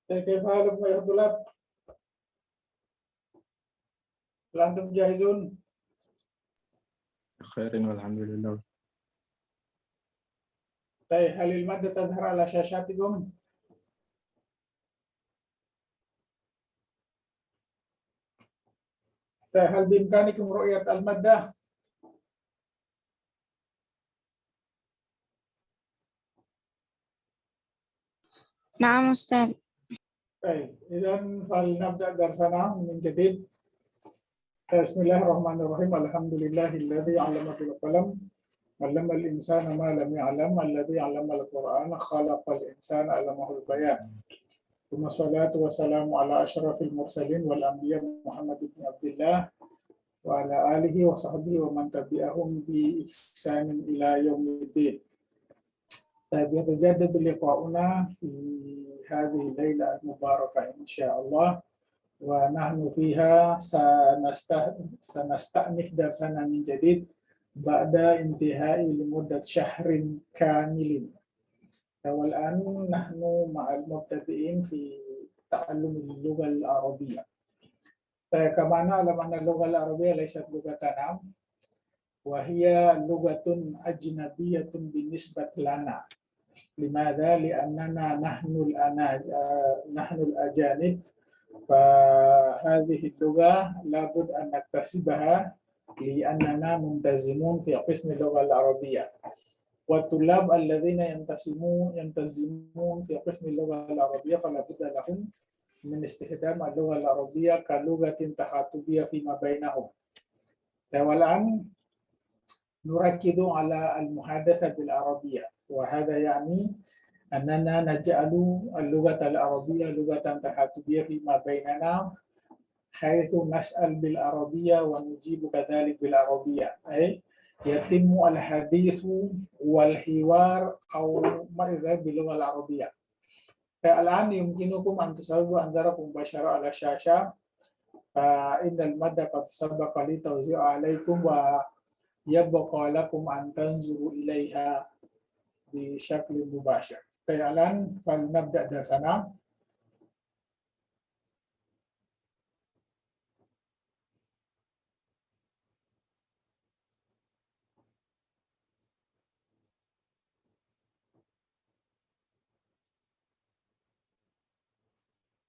كيف حالكم يا طلاب؟ هل أنتم جاهزون؟ بخير والحمد لله. طيب هل المادة تظهر على شاشاتكم؟ طيب هل بإمكانكم رؤية المادة؟ نعم أستاذ. طيب إذا فلنبدأ درسنا من جديد. بسم الله الرحمن الرحيم. الحمد لله الذي علم بالقلم علم الإنسان ما لم يعلم الذي علم القرآن خلق الإنسان علمه البيان. ثم الصلاة والسلام على أشرف المرسلين والأنبياء محمد بن عبد الله وعلى آله وصحبه ومن تبعهم بإحسان إلى يوم الدين. طيب يتجدد لقاؤنا في هذه الليلة المباركة إن شاء الله، ونحن فيها سنستأنف درسنا من جديد بعد انتهاء لمدة شهر كامل. والآن نحن مع المبتدئين في تعلم اللغة العربية. كما نعلم أن اللغة العربية ليست لغتنا، وهي لغة أجنبية بالنسبة لنا. لماذا؟ لأننا نحن الأجانب، فهذه اللغة لابد أن نكتسبها لأننا ملتزمون في قسم اللغة العربية. والطلاب الذين يلتزمون في قسم اللغة العربية فلا بد لهم من استخدام اللغة العربية كلغة تخاطبية فيما بينهم. والآن نركز على المحادثة بالعربية، وهذا يعني أننا نجعل اللغة العربية لغة تخاطبية فيما بيننا، حيث نسأل بالعربية ونجيب كذلك بالعربية، أي يتم الحديث والحوار أو ما إذا باللغة العربية. الآن يمكنكم أن تسووا أنظاركم مباشرة على الشاشة، فإن المادة قد سبق لي توزيع عليكم ويبقى لكم أن تنظروا إليها بشكل مباشر. الآن فلنبدأ درسنا.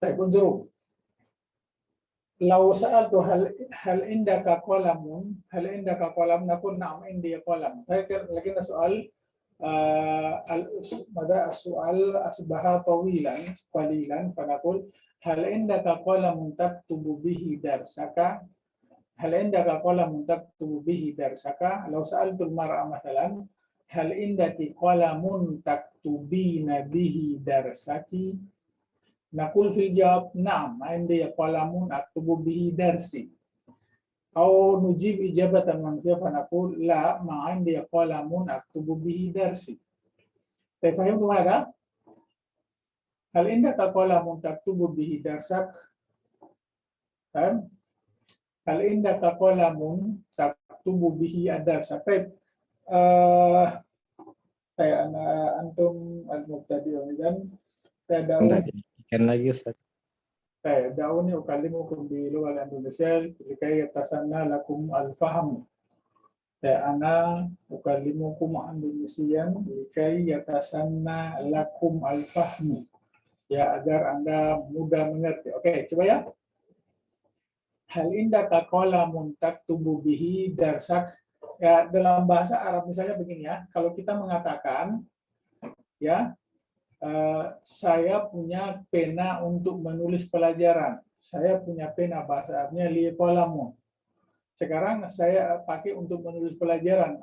طيب انظروا، لو سألت هل عندك قلم نقول نعم عندي قلم. لكن السؤال ماذا السؤال أصبح طويلا قليلا، فنقول هل عندك قلم تكتب به درسك؟ هل عندك قلم تكتب به درسك؟ لو سألت المرأة مثلا هل عندك قلم تكتبين به درسك؟ نقول في الجواب نعم عندي قلم أكتب به درسي. أو نجيب إجابة منفية فنقول لا ما عندي قلم أكتب به درسي. فهمتم هذا؟ هل عندك قلم تكتب به درسك؟ هل عندك قلم تكتب به الدرس؟ طيب أنتم المبتدئون إذن Kan lagi Ustaz. دعوني أكلمكم باللغة الإندونيسية لكي يتسنى لكم الفهم. أنا أكلمكم إندونيسيا لكي يتسنى لكم الفهم. Ya, agar Anda mudah mengerti. Oke, coba ya. Hal indaka qalamun taktubu bihi darsak. Ya, dalam bahasa Arab misalnya begini ya. Kalau kita mengatakan ya, saya punya pena untuk menulis pelajaran. Saya punya pena, bahasa Arabnya li qalamun. Sekarang saya pakai untuk menulis pelajaran.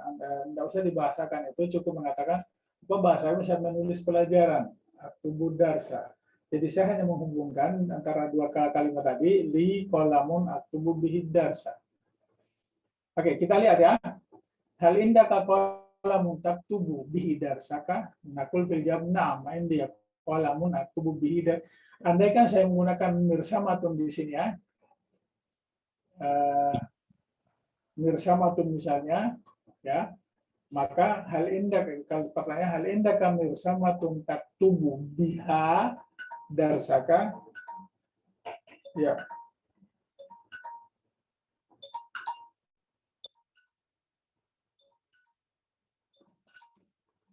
Tidak usah dibahasakan itu, cukup mengatakan apa bahasa Arab saya menulis pelajaran. Aktubu darsa. Jadi saya hanya menghubungkan antara dua kalimat tadi, li qalamun aktubu bihi darsa. Oke, kita lihat ya. Hal indaka qalamun taktubu bihi darsaka? Naqul fil jawab na'am, indi qalamun aktubu bihi dar. Andaikan saya menggunakan mirsamatun di sini ya. Mirsamatun misalnya ya. Maka hal indak, kalau pertanyaan hal indaka mirsamatun taktubu biha darsaka. Ya.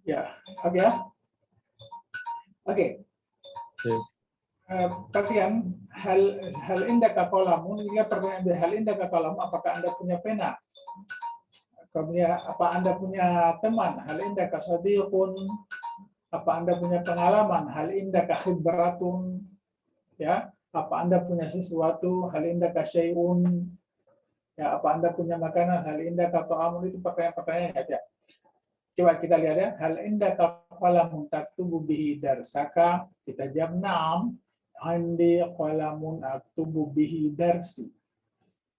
Ya, oke ya. Oke. Perhatikan hal indaka qalamun, jika pertanyaan dari hal indaka qalam, apakah Anda punya pena? Apa Anda punya teman? Hal indaka sadiqun, apa Anda punya pengalaman? Hal indaka khibratun, ya, apa Anda punya sesuatu? Hal indaka syai'un, ya, apa Anda punya makanan? Hal indaka ta'amun. Itu pertanyaan-pertanyaan ya. Coba kita lihat ya. Hal indaka qalamun taktubu bihi darsaka? Kita jawab na'am. Indi qalamun aktubu bihi darsi.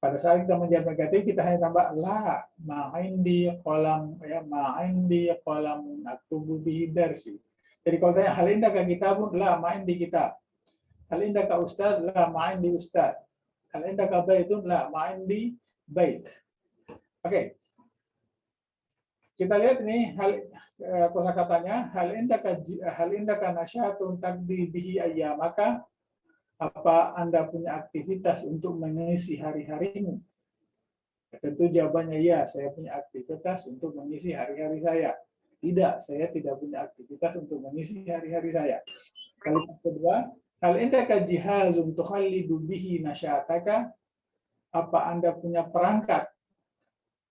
Pada saat kita menjawab negatif, kita hanya tambah la, ma'indi qalam, ya, ma'indi qalamun aktubu bihi darsi. Jadi kalau tanya hal indaka kitabun, la ma'indi kitab. Hal indaka ustad, la ma'indi ustad. Hal indaka baitun, la ma'indi bait. Oke. Kita lihat ini kosakatanya, hal indaka nasyatun taqdi bihi ayyamaka. Apa Anda punya aktivitas untuk mengisi hari-harimu? Tentu jawabannya ya, saya punya aktivitas untuk mengisi hari-hari saya. Tidak, saya tidak punya aktivitas untuk mengisi hari-hari saya. Kalimat kedua, hal indaka jihazun tukhallidu bihi nasyataka? Apa Anda punya perangkat,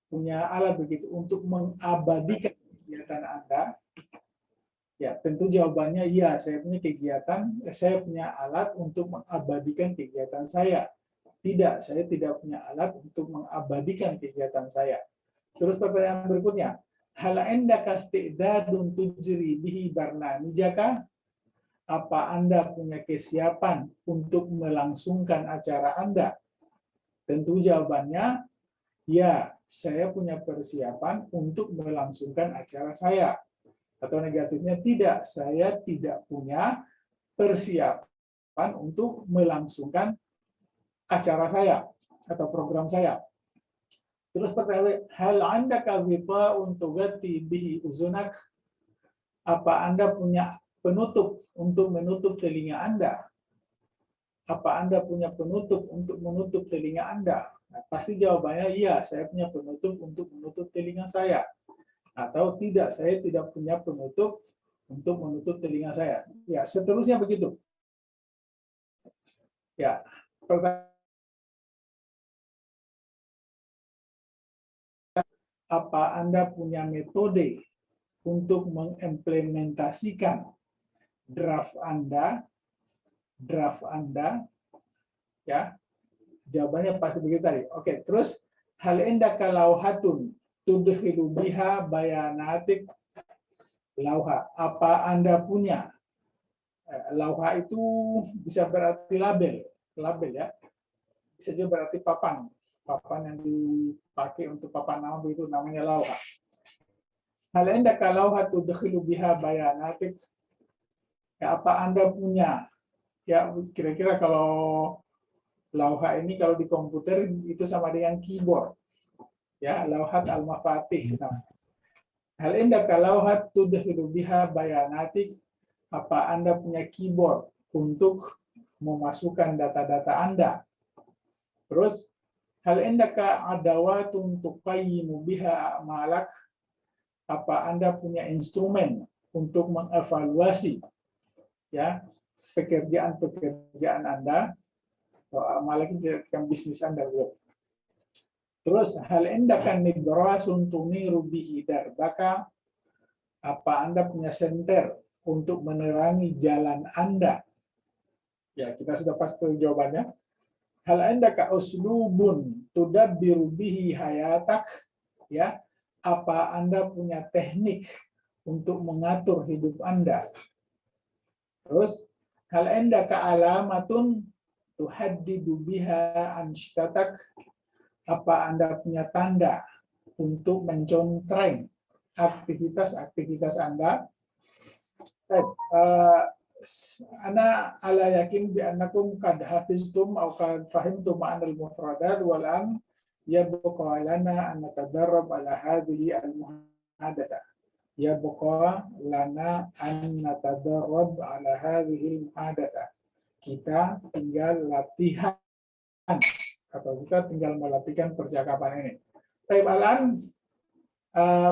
punya alat begitu untuk mengabadikan kegiatan Anda? Ya, tentu jawabannya iya, saya punya kegiatan, saya punya alat untuk mengabadikan kegiatan saya. Tidak, saya tidak punya alat untuk mengabadikan kegiatan saya. Terus pertanyaan berikutnya, hal indaka isti'dadun tujri bihi barnamijaka? Apa Anda punya kesiapan untuk melangsungkan acara Anda? Tentu jawabannya ya, saya punya persiapan untuk melangsungkan acara saya. Atau negatifnya tidak, saya tidak punya persiapan untuk melangsungkan acara saya atau program saya. Terus pertanyaan, hal andaka ghita'un tughatti bihi uzunak? Apa Anda punya penutup untuk menutup telinga Anda? Apa Anda punya penutup untuk menutup telinga Anda? Nah, pasti jawabannya iya, saya punya penutup untuk menutup telinga saya. Atau tidak, saya tidak punya penutup untuk menutup telinga saya. Ya, seterusnya begitu. Ya, apa Anda punya metode untuk mengimplementasikan draft Anda? Ya, jawabannya pasti begitu tadi. Oke, terus hal indaka lauhatun tudkhilu biha bayanatik lauha. Apa Anda punya lauha? Itu bisa berarti label ya. Bisa juga berarti papan yang dipakai untuk papan nama, itu namanya lauha. Hal indaka lauha tudkhilu biha bayanatik? Ya, apa Anda punya? Ya, kira-kira kalau lauha ini kalau di komputer itu sama dengan keyboard. Ya, lauhat al-mafatih. Nah, hal indaka lauhat tudkhilu biha bayanatik? Apa Anda punya keyboard untuk memasukkan data-data Anda? Terus, hal indaka adawatun tuqayyimu biha a'malak? Apa Anda punya instrumen untuk mengevaluasi ya pekerjaan Anda? Amalak itu bisnis Anda. Terus, hal indaka nidrasun tuniru bihi darbaka? Apa Anda punya senter untuk menerangi jalan Anda? Ya, kita sudah pasti jawabannya. Hal indaka uslubun tudabbiru bihi hayatak? Ya, apa Anda punya teknik untuk mengatur hidup Anda? Terus, hal indaka alamatun tuhaddidu biha anshtatak? Apa Anda punya tanda untuk mencontreng aktivitas Anda? Ana ala yakin bi annakum qad hafiztum aw qad fahimtum ma'na al-mufradat wal an yabqa lana an natadarrab ala hadhihi al-muhadatsah. Yabqa lana an natadarrab ala hadhihi al-muhadatsah. kita tinggal latihan atau kita tinggal melatihkan percakapan ini. Baik, alan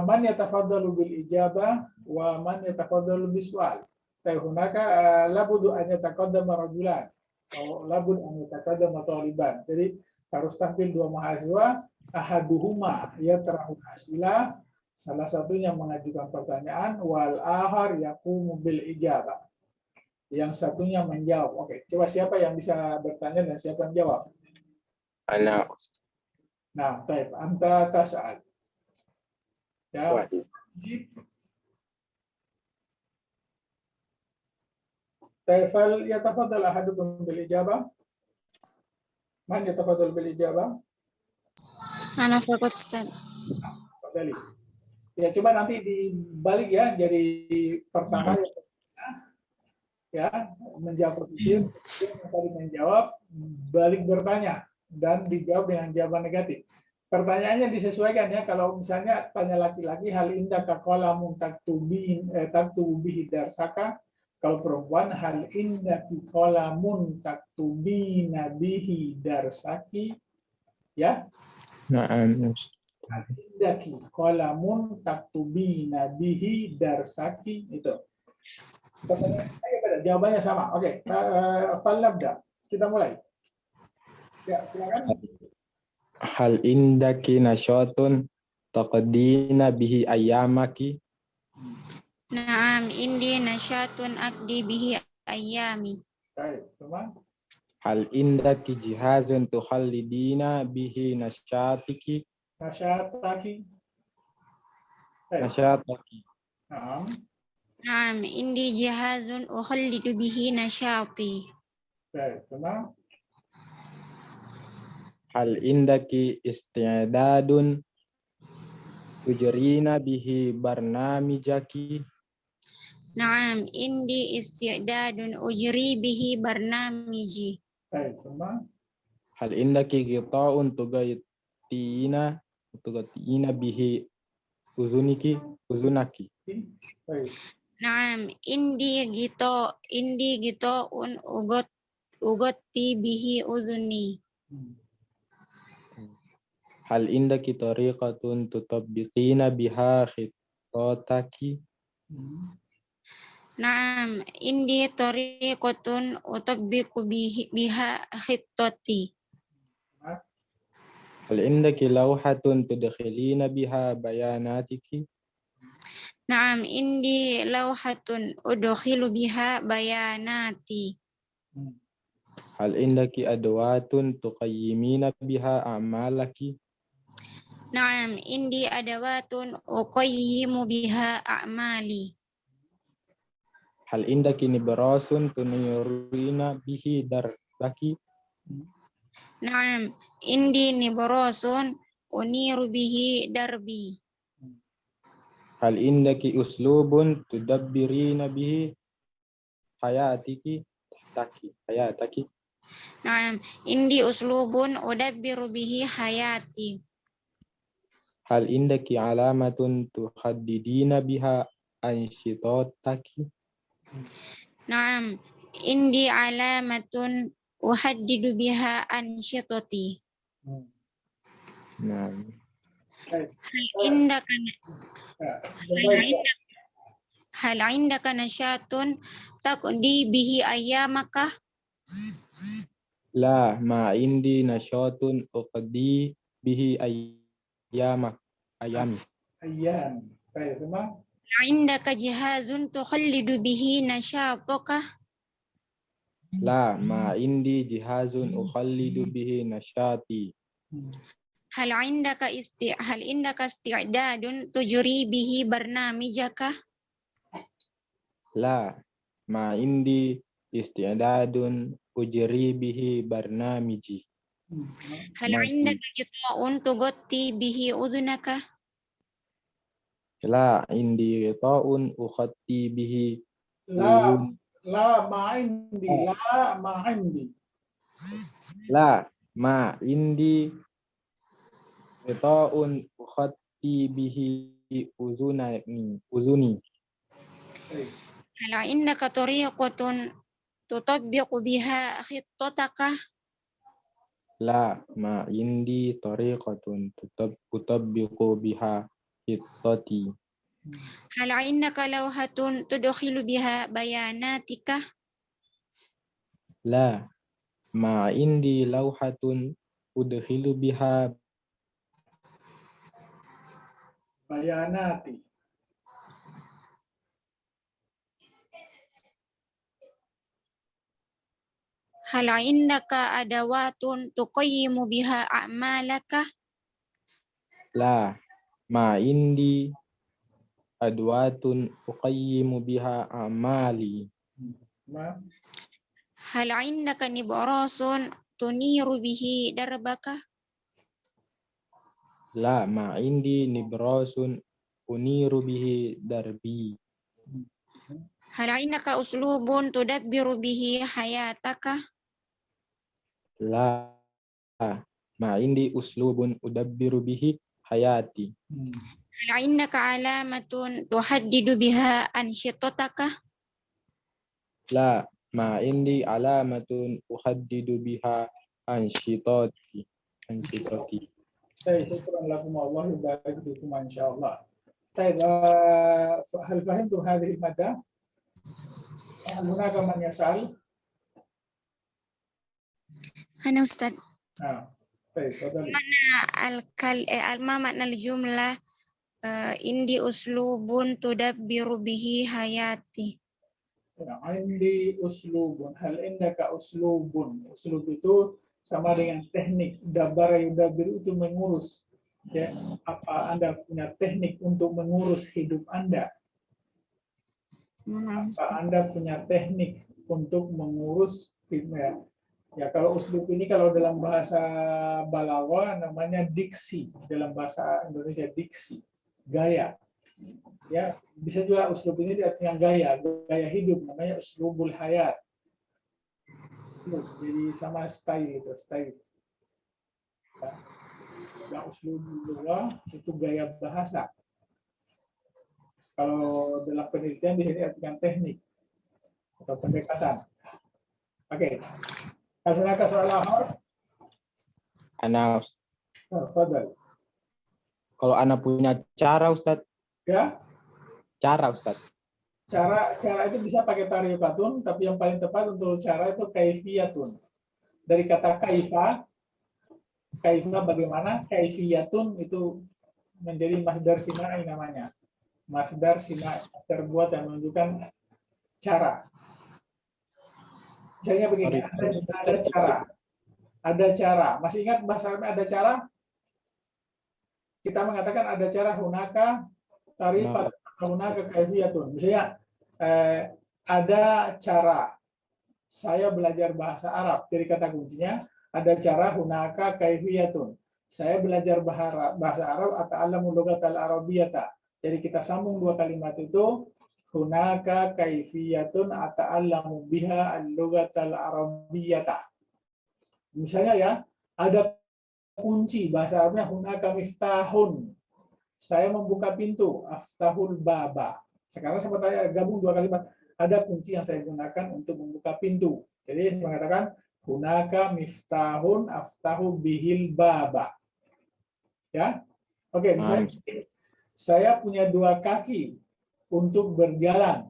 man yatafaddalu bil ijabah wa man yatafaddalu bis su'al. Baik, hunaka labudu an yataqaddama rajulan atau labud an yataqaddama taliban. Jadi harus tampil dua mahasiswa, ahaduhuma yatrahu asila, salah satunya mengajukan pertanyaan, wal akhar yaqumu bil ijabah. Yang satunya menjawab. Oke, coba siapa yang bisa bertanya dan siapa yang jawab? Ana Nah, baik, anta tas'al. Ya. wahid. Fal yatafaddal ahadukum bil ijabah. Man yatafaddal bil ijabah? Ana fakut Ustaz. Fadali. Ya, coba nanti dibalik ya, jadi pertama ya menjawab positif, yang tadi menjawab balik bertanya dan dijawab dengan jawaban negatif. Pertanyaannya disesuaikan ya, kalau misalnya tanya laki-laki hal indaka qalamun taktubu bihi darsaka, kalau perempuan hal indaki qalamun taktubina bihi darsaki, ya. Na'am. Hal indaki qalamun taktubina bihi darsaki, itu. Pertanyaan, jawabannya sama. Oke, falnabda. Kita mulai. Ya, silakan. Hal indaki nasyatun taqdina bihi ayyamaki? Naam, indi nasyatun akdi bihi ayami. Baik, semua. Hal indaki jihazun tukhallidina bihi nasyatiki? Nasyataki. Baik. Nasyataki. Naam. Naam, indi jihazun ukhallidu bihi nasyati. Baik, semua. Hal indaki isti'dadun tujrina bihi barnamijaki? Naam, indi isti'dadun ujri bihi barnamiji. Baik, semua. Hal indaki ghita'un tugayyina bihi uzunaki? Baik. Naam, indi gito ugotti bihi uzuni. Hal indaki tariqatun tutabbiqina biha khittataki? Naam, indi tariqatun utabbiqu biha khittati. Hal indaki lawhatun tudkhilina biha bayanatiki? Naam, indi lawhatun udkhilu biha bayanati. Hal indaki adwatun tuqayyimina biha a'malaki? Naam, indi adawatun uqayyimu biha a'mali. Hal indaki nibrasun tunirina bihi darbaki? Naam, indi nibarasun uniru bihi darbi. Hal indaki uslubun tudabbirina bihi hayataki? Naam, indi uslubun udabbiru bihi hayati. Hal indaki alamatun tuhaddidina biha ansyitataki? Naam, indi alamatun uhaddidu biha ansyitati. Nah, Baik. Hal indaka nasyatun taqdi bihi ayyamaka? la ma indi nasyatun uqdi bihi ayami. Ayyan. Baik, semua. Indaka jihazun tukhallidu bihi nasyataka? La ma indi jihazun ukhallidu bihi nasyati. Hal indaka isti'dadun tujri bihi barnamijaka? La ma indi isti'dadun ujri bihi barnamiji. Hal indaka jita'un tugotti bihi udhunaka? La indi ghita'un ukhatti bihi La ma indi. La ma indi. La ma indi ghita'un ukhatti bihi uzuni. Baik. Hal indaka tariqatun tutabbiqu biha khittataka. La ma indi tariqatun utabbiqu biha khittati. Hal indaka lawhatun tudkhilu biha bayanatika. La ma indi lawhatun udkhilu biha bayanati. Hal indaka adawatun tuqayyimu biha a'malaka. la ma indi adwatun uqayyimu biha amali. Ma Hal indaka nibrasun tuniru bihi darbaka. La ma indi nibrasun uniru bihi darbi. Hal indaka uslubun tudabbiru bihi hayataka. La ma indi uslubun udabbiru bihi hayati. Hal indaka alamatun tuhaddidu biha ansyitataka. La ma indi alamatun uhaddidu biha ansyitati. طيب شكرا لكم الله يبارك فيكم ان شاء الله. طيب هل فهمتم هذه المادة؟ هل هناك من يسأل؟ Ana Ustaz. طيب تفضلي. Ma makna al-jumlah indi uslubun tudabbiru bihi hayati. Indi uslubun. Hal indaka uslubun? Uslub itu sama dengan teknik. Dabara yudabbir itu mengurus. Ya, apa Anda punya teknik untuk mengurus hidup Anda? Apa Anda punya teknik untuk mengurus hidupnya? Ya, kalau uslub ini kalau dalam bahasa Balawa namanya diksi, dalam bahasa Indonesia diksi, gaya. Ya, bisa juga uslub ini diartikan gaya hidup, namanya uslubul hayat. Jadi sama style itu, style. Yang uslubul lughah itu gaya bahasa. Kalau dalam penelitian diartikan teknik atau pendekatan. Oke. Ada soal akhir? Ana Fadal. kalau ana punya cara Ustadz. Ya. Cara Ustadz. Cara itu bisa pakai tariqatun, tapi yang paling tepat untuk cara itu kaifiyatun. Dari kata kaifa bagaimana, kaifiyatun itu menjadi masdar sinai namanya. Masdar sinai terbuat dan menunjukkan cara. Misalnya begini, ada cara. Masih ingat bahasa Arabnya ada cara? Kita mengatakan ada cara hunaka tariqat, hunaka kaifiyatun. Misalnya ada cara saya belajar bahasa Arab. Jadi kata kuncinya ada cara hunaka kaifiyatun. Saya belajar bahasa Arab ata'allamu lughatal arabiyyata. Jadi kita sambung dua kalimat itu, hunaka kaifiyatun ata'allamu biha al-lughatal arabiyyata. Misalnya ya, ada kunci bahasa Arabnya hunaka miftahun. Saya membuka pintu, aftahul baba. Sekarang saya tanya gabung dua kalimat. Ada kunci yang saya gunakan untuk membuka pintu. Jadi mengatakan hunaka miftahun aftahu bihil baba. Ya. Oke, misalnya saya punya dua kaki untuk berjalan.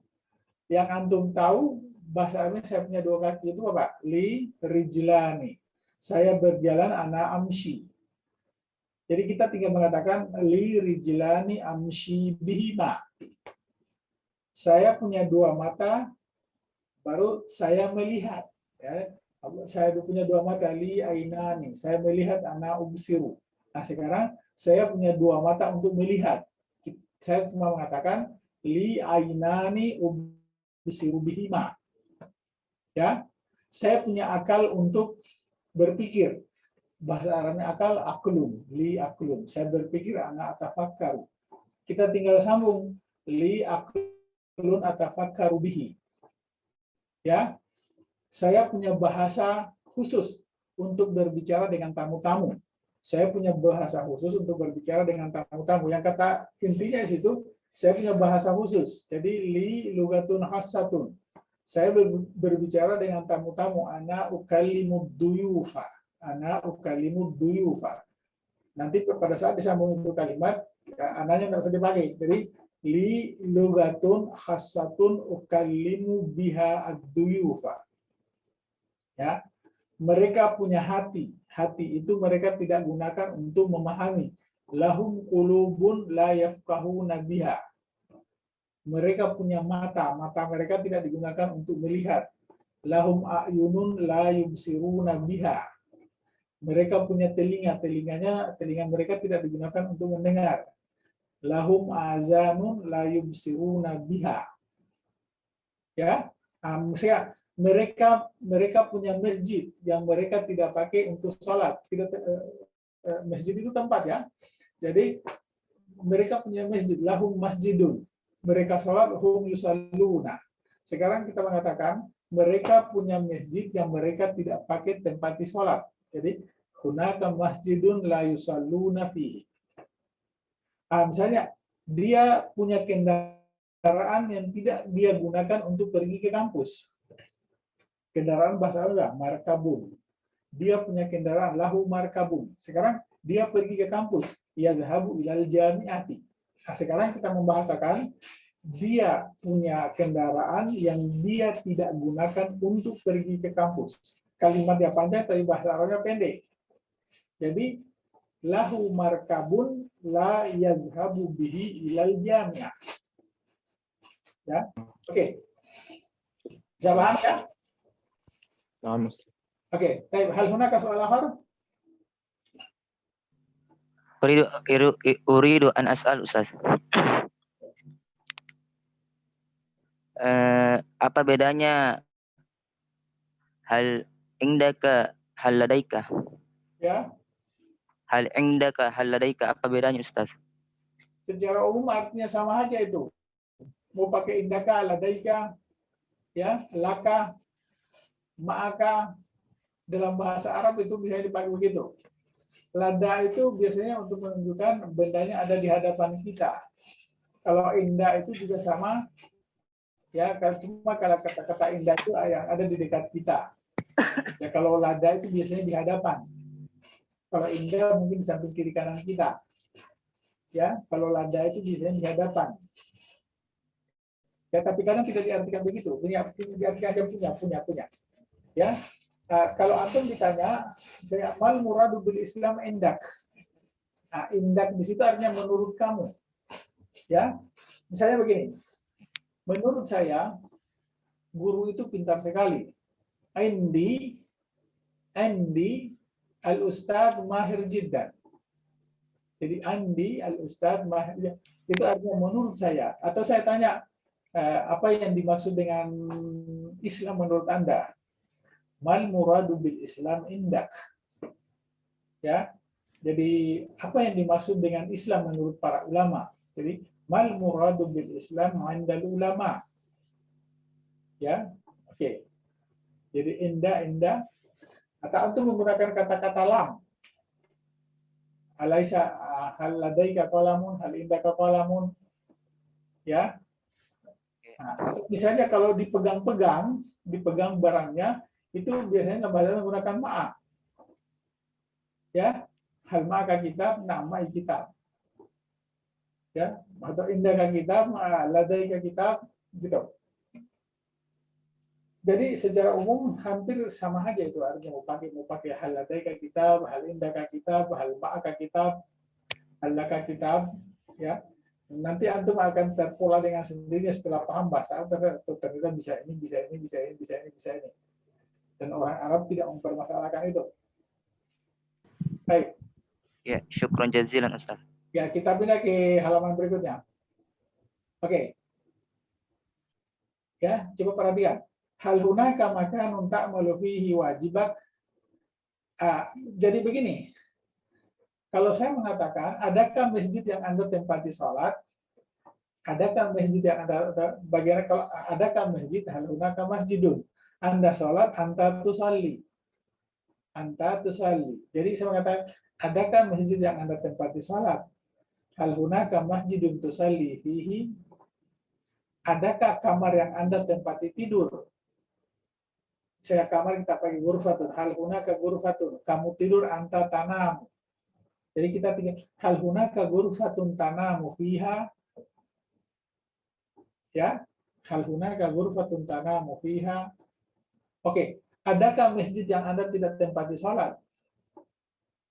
Yang antum tahu bahasa Arabnya saya punya dua kaki itu apa? Li rijlani. Saya berjalan ana amshi. Jadi kita tinggal mengatakan li rijlani amshi bihima. Saya punya dua mata, baru saya melihat. Ya. Saya punya dua mata, li ainani. Saya melihat ana ubsiru. Nah sekarang saya punya dua mata untuk melihat. Saya cuma mengatakan li ainani ubsiru bihima. Ya, saya punya akal untuk berpikir. Bahasa Arabnya akal aklum, li aklum. Saya berpikir ana atafakkaru. Kita tinggal sambung li aklun atafakkaru bihi. Ya. Saya punya bahasa khusus untuk berbicara dengan tamu-tamu. Saya punya bahasa khusus untuk berbicara dengan tamu-tamu. Yang kata intinya di situ, saya punya bahasa khusus. Jadi li lugatun khassatun. Saya berbicara dengan tamu-tamu. Ana ukallimud duyufa. Ana ukallimud duyufa. Nanti pada saat disambung itu kalimat, ananya nggak usah dipakai. Jadi li lugatun khassatun ukallimu biha ad-duyufa. Ya, mereka punya hati. Hati itu mereka tidak gunakan untuk memahami. Lahum qulubun la yafqahuna biha. Mereka punya mata, mata mereka tidak digunakan untuk melihat. Lahum a'yunun la yubsiruna biha. Mereka punya telinga, telinga mereka tidak digunakan untuk mendengar. Lahum azanun la yubsiruna biha. Ya, mereka punya masjid yang mereka tidak pakai untuk sholat. Masjid itu tempat ya. Jadi mereka punya masjid, lahum masjidun. Mereka sholat, hum yusalluna. Sekarang kita mengatakan mereka punya masjid yang mereka tidak pakai tempati sholat. Jadi hunaka masjidun la yusalluna fihi. Misalnya dia punya kendaraan yang tidak dia gunakan untuk pergi ke kampus. Kendaraan bahasa Arab, markabun. Dia punya kendaraan lahu markabun. Sekarang dia pergi ke kampus. Yazhabu ilal jami'ati. Nah, sekarang kita membahasakan dia punya kendaraan yang dia tidak gunakan untuk pergi ke kampus. Kalimatnya panjang tapi bahasa Arabnya pendek. Jadi lahu markabun la yazhabu bihi ilal jami'ah. Ya, oke. Bisa paham ya? نعم. Oke. Hal hunaka soal akhar? Uridu an as'al Ustaz. Apa bedanya hal indaka hal ladaika? Ya. Hal indaka hal ladaika, apa bedanya Ustaz? Secara umum artinya sama aja itu. Mau pakai indaka, ladaika, ya, laka, ma'aka, dalam bahasa Arab itu bisa dipakai begitu. Lada itu biasanya untuk menunjukkan bendanya ada di hadapan kita. Kalau indah itu juga sama, ya, cuma kalau kata-kata indah itu yang ada di dekat kita. Ya, kalau lada itu biasanya di hadapan. Kalau indah mungkin di samping kiri kanan kita. Ya, kalau lada itu biasanya di hadapan. Ya, tapi kadang tidak diartikan begitu. Diartikan punya. Ya, kalau antum ditanya, saya mal muradu bil Islam indak. Nah, indak di situ artinya menurut kamu. Ya, misalnya begini. Menurut saya, guru itu pintar sekali. Indi al-ustadz mahir jiddan. Jadi Andi al-ustadz mahir, itu artinya menurut saya. Atau saya tanya, apa yang dimaksud dengan Islam menurut Anda? Mal muradu bil Islam indak. Ya. Jadi apa yang dimaksud dengan Islam menurut para ulama? Jadi mal muradu bil Islam indal ulama. Ya. Oke. Jadi indah. Atau antum menggunakan kata-kata lam. Alaisa hal ladaika qalamun, hal indaka qalamun. Ya. Nah, misalnya kalau dipegang barangnya, itu biasanya menggunakan ma'a. Ya, hal ma'aka kitab, nama kitab. Ya, atau indaka kitab, ladaika kitab, gitu. Jadi secara umum hampir sama aja itu artinya mau pakai hal ladaika kitab, hal indaka kitab, hal ma'aka kitab, hal laka kitab, ya. Nanti antum akan terpola dengan sendirinya setelah paham bahasa Arab, ternyata bisa ini. Dan orang Arab tidak mempermasalahkan itu. Baik. Ya, syukron jazilan Ustaz. Ya, kita pindah ke halaman berikutnya. Oke. Ya, coba perhatikan. Hal hunaka makanun ta'malu fihi wajibak. Jadi begini. Kalau saya mengatakan, adakah masjid yang Anda tempati sholat? Adakah masjid yang Anda bagian kalau adakah masjid hal hunaka masjidun? Anda sholat, anta tusalli. Jadi saya mengatakan, adakah masjid yang Anda tempati sholat? Hal hunaka masjidun tusalli fihi? Adakah kamar yang Anda tempati tidur? Saya kamar kita pakai ghurfatun. Hal hunaka ghurfatun. Kamu tidur anta tanamu. Jadi kita tinggal hal hunaka ghurfatun tanamu fiha. Ya. Hal hunaka ghurfatun tanamu fiha. Oke, adakah masjid yang Anda tidak tempati sholat?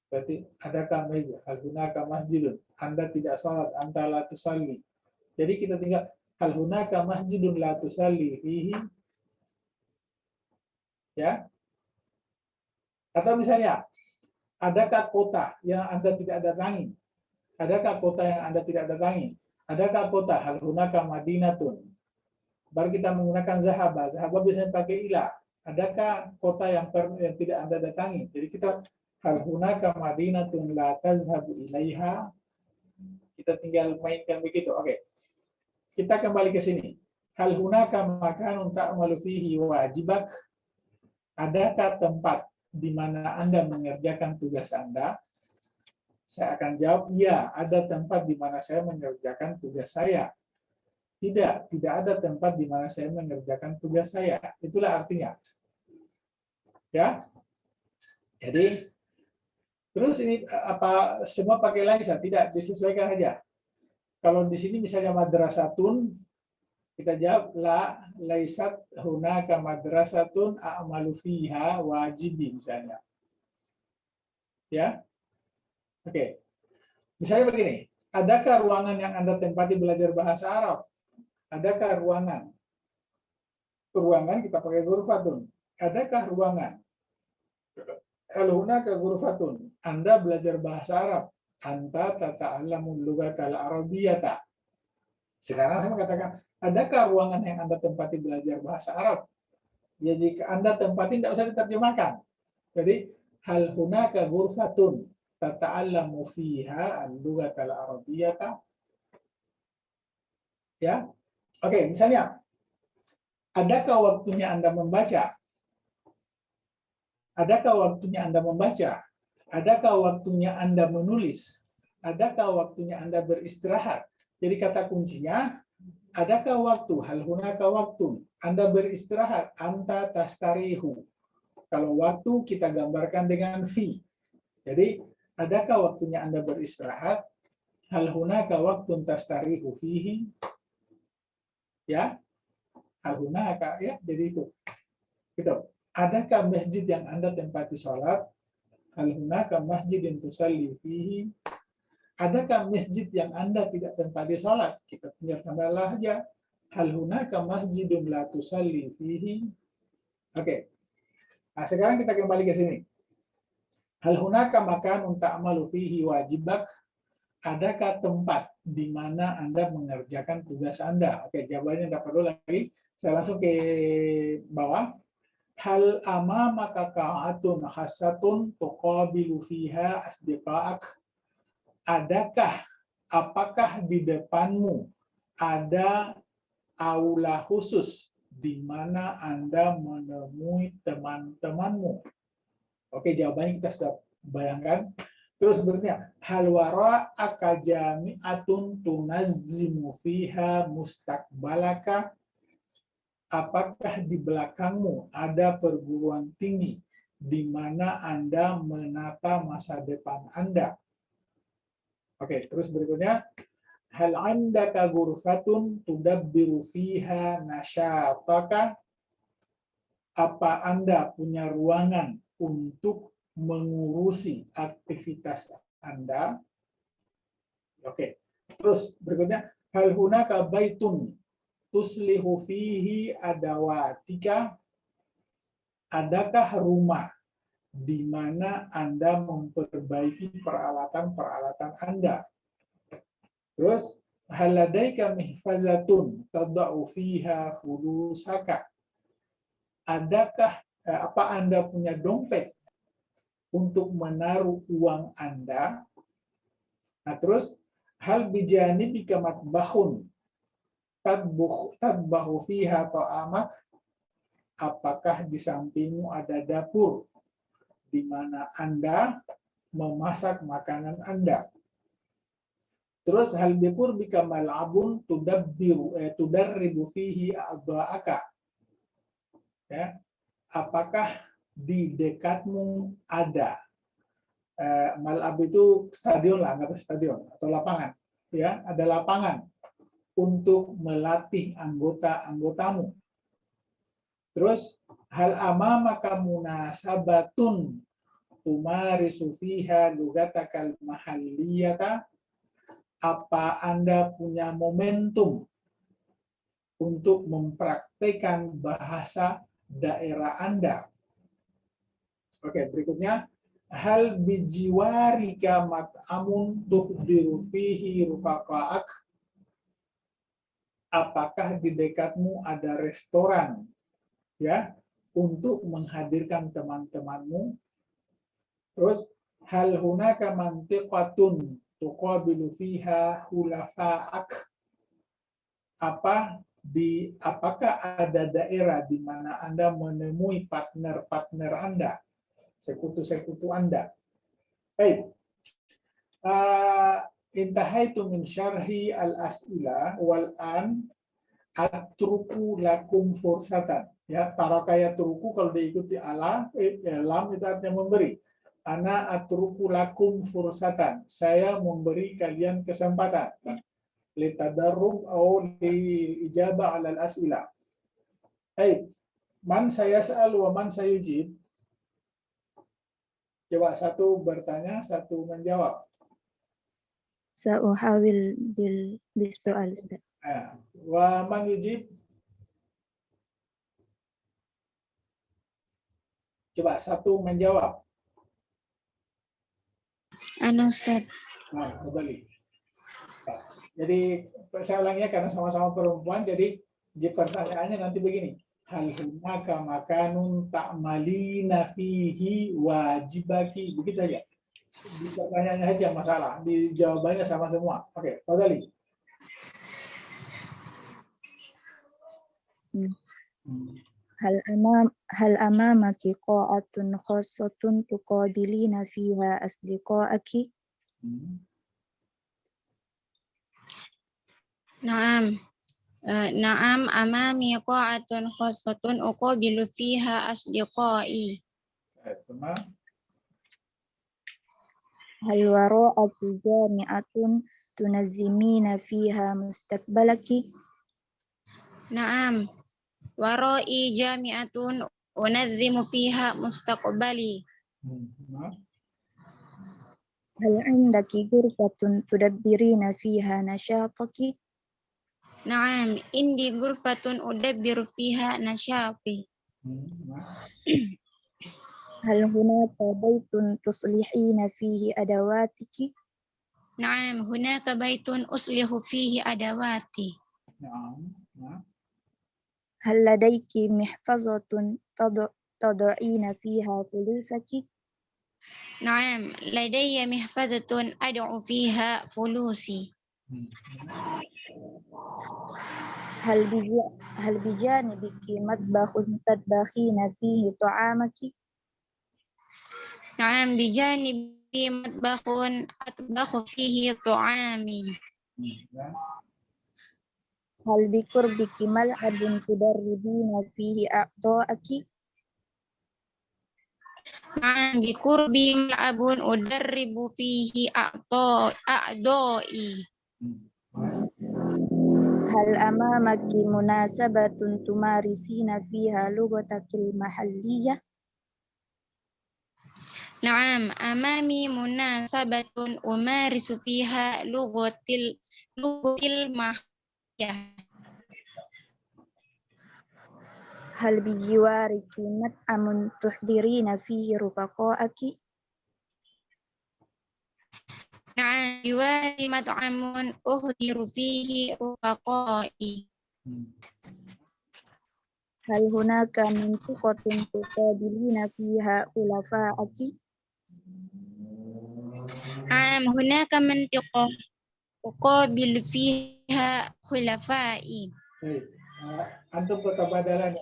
Berarti adakah masjid? Hal hunaka masjidun. Anda tidak sholat, anta la tusalli. Jadi kita tinggal hal hunaka masjidun la tusalli fihi. Ya. Atau misalnya, adakah kota yang Anda tidak datangi? Adakah kota yang Anda tidak datangi? Adakah kota? Hal hunaka madinatun. Baru kita menggunakan zahaba. Zahaba biasanya pakai ila. Adakah kota yang tidak Anda datangi? Jadi kita hal hunaka madinatun la tazhabu ilaiha. Kita tinggal mainkan begitu. Oke. Kita kembali ke sini. Hal hunaka makanun ta'malu fihi wajibak. Adakah tempat di mana Anda mengerjakan tugas Anda? Saya akan jawab, ya, ada tempat di mana saya mengerjakan tugas saya. Tidak ada tempat di mana saya mengerjakan tugas saya. Itulah artinya. Ya. Jadi, terus ini apa semua pakai laisa? Tidak, disesuaikan aja. Kalau di sini misalnya madrasatun, kita jawab la laisat hunaka madrasatun a'malu fiha wajibi misalnya. Ya. Oke. Misalnya begini, adakah ruangan yang Anda tempati belajar bahasa Arab? Adakah ruangan? Ruangan kita pakai ghurfatun. Adakah ruangan? Hal hunaka ghurfatun. Anda belajar bahasa Arab. Anta tata'allamul lughatal arabiyyata. Sekarang saya mengatakan, adakah ruangan yang Anda tempati belajar bahasa Arab? Ya, jika Anda tempati, tidak usah diterjemahkan. Jadi, hal hunaka ghurfatun tata'allamu fiha al-lughatal arabiyyata. Ya. Oke, misalnya, adakah waktunya Anda membaca? Adakah waktunya Anda membaca? Adakah waktunya Anda menulis? Adakah waktunya Anda beristirahat? Jadi kata kuncinya, adakah waktu? Hal hunaka waktu. Anda beristirahat. Anta tastarihu. Kalau waktu kita gambarkan dengan fi. Jadi, adakah waktunya Anda beristirahat? Hal hunaka waktun tastarihu fihi. Ya. Hal hunaka, ya. Jadi itu. Gitu. Adakah masjid yang Anda tempati sholat? Hal hunaka masjidin tusalli fihi. Adakah masjid yang Anda tidak tempati sholat? Kita tinggal tambahlah aja. Hal hunaka masjidun la tusalli fihi. Oke. Nah, sekarang kita kembali ke sini. Hal hunaka makanun ta'malu fihi wajibak. Adakah tempat di mana Anda mengerjakan tugas Anda? Oke, jawabannya tidak perlu lagi. Saya langsung ke bawah. Hal amamaka ka'atun khasatun tuqabilu fiha asdiqa'ak. Apakah di depanmu ada aula khusus di mana Anda menemui teman-temanmu? Oke, jawabannya kita sudah bayangkan. Terus berikutnya, hal wara'aka jami'atun tunazzimu fiha mustaqbalaka. Apakah di belakangmu ada perguruan tinggi di mana Anda menata masa depan Anda? Oke, terus berikutnya, hal indaka ghurfatun tudabbiru fiha nasyataka. Apa Anda punya ruangan untuk mengurusi aktivitas Anda? Oke. Terus berikutnya, hal hunaka baitun tuslihu fihi adawatika. Adakah rumah di mana Anda memperbaiki peralatan-peralatan Anda? Terus, hal ladaika mihfazatun tada'u fiha fulusaka. Adakah apa Anda punya dompet untuk menaruh uang Anda? Nah, terus hal bijanibika matbahun tadbahu fiha ta'amak. Apakah di sampingmu ada dapur di mana Anda memasak makanan Anda? Terus hal biqurbika mal'abun tudarribu fihi a'dha'aka. Ya. apakah di dekatmu ada mal'ab itu stadion lah, nggak stadion atau lapangan, ya ada lapangan untuk melatih anggota-anggotamu. Terus hal amamaka munasabatun tumarisu fiha lugatakal mahalliyata, apa Anda punya momentum untuk mempraktikkan bahasa daerah Anda. Oke, berikutnya hal bijiwarika mat'amun tuhdiru fihi rufaqa'ak, apakah di dekatmu ada restoran ya untuk menghadirkan teman-temanmu. Terus hal hunaka mantiqatun tuqabilu fiha hulafa'ak, apakah ada daerah di mana Anda menemui partner-partner Anda, sekutu-sekutu Anda. Baik. Intahaitu min syarhi al-as'ila wal an atruku lakum fursatan. Ya, tarakaya turuku kalau diikuti lam itu artinya memberi. Ana atruku lakum fursatan. Saya memberi kalian kesempatan. Litadarrub atau liijabah ala al-as'ila. Baik. Man saya sa'al wa man sayujib. Coba satu bertanya, satu menjawab. Sa'uhawil bisoal, Ustaz. Wa man yujib. Coba satu menjawab. Anu Ustaz. Nah, kembali. Jadi saya ulangi ya, karena sama-sama perempuan, jadi pertanyaannya nanti begini. Hal hunaka makanun ta'malina fihi wajibaki. Begitu aja. Di pertanyaannya aja masalah, di jawabannya sama semua. Oke, kembali. هل أمامك قاعة خاصة تقابلين فيها أصدقائك؟ Naam. Naam amami qa'atun khassatun uqabilu fiha asdiqai. هل وراءك جامعة تنظمين فيها مستقبلك؟ Naam. Warai jami'atun unazzimu fiha mustaqbali. هل عندك غرفة تدبرين فيها نشاطك؟ Naam, indi ghurfatun udabbiru fiha nasyati. هل هناك بيت تصلحين فيه أدواتك؟ Naam, hunaka baitun uslihu fihi adawati. هل لديك محفظة تضعين فيها فلوسك؟ Naam, ladayya mihfazatun ad'u fiha fulusi. هل بجانبك مطبخ تطبخين فيه طعامك؟ Naam, bijanibi matbakhun atbakhu fihi tu'ami. هل بقربك ملعب تدربين فيه أعضاءك؟ Naam, biqurbi mal'abun udarribu fihi a'dha'i. هل أمامك مناسبة تمارسين فيها لغتك المحلية؟ Naam, amami munasabatun umarisu fiha lugatil mahiyah. هل بجوارك مطعم تحضرين فيه رفقائك؟ Naam, jiwari mat'amun uhdiru fihi rufaqai. هل هناك منطقة تقابلين فيها خلفائك؟ Naam, hunaka mantiqah uqabilu fiha khulafai. Antum ketabadalan.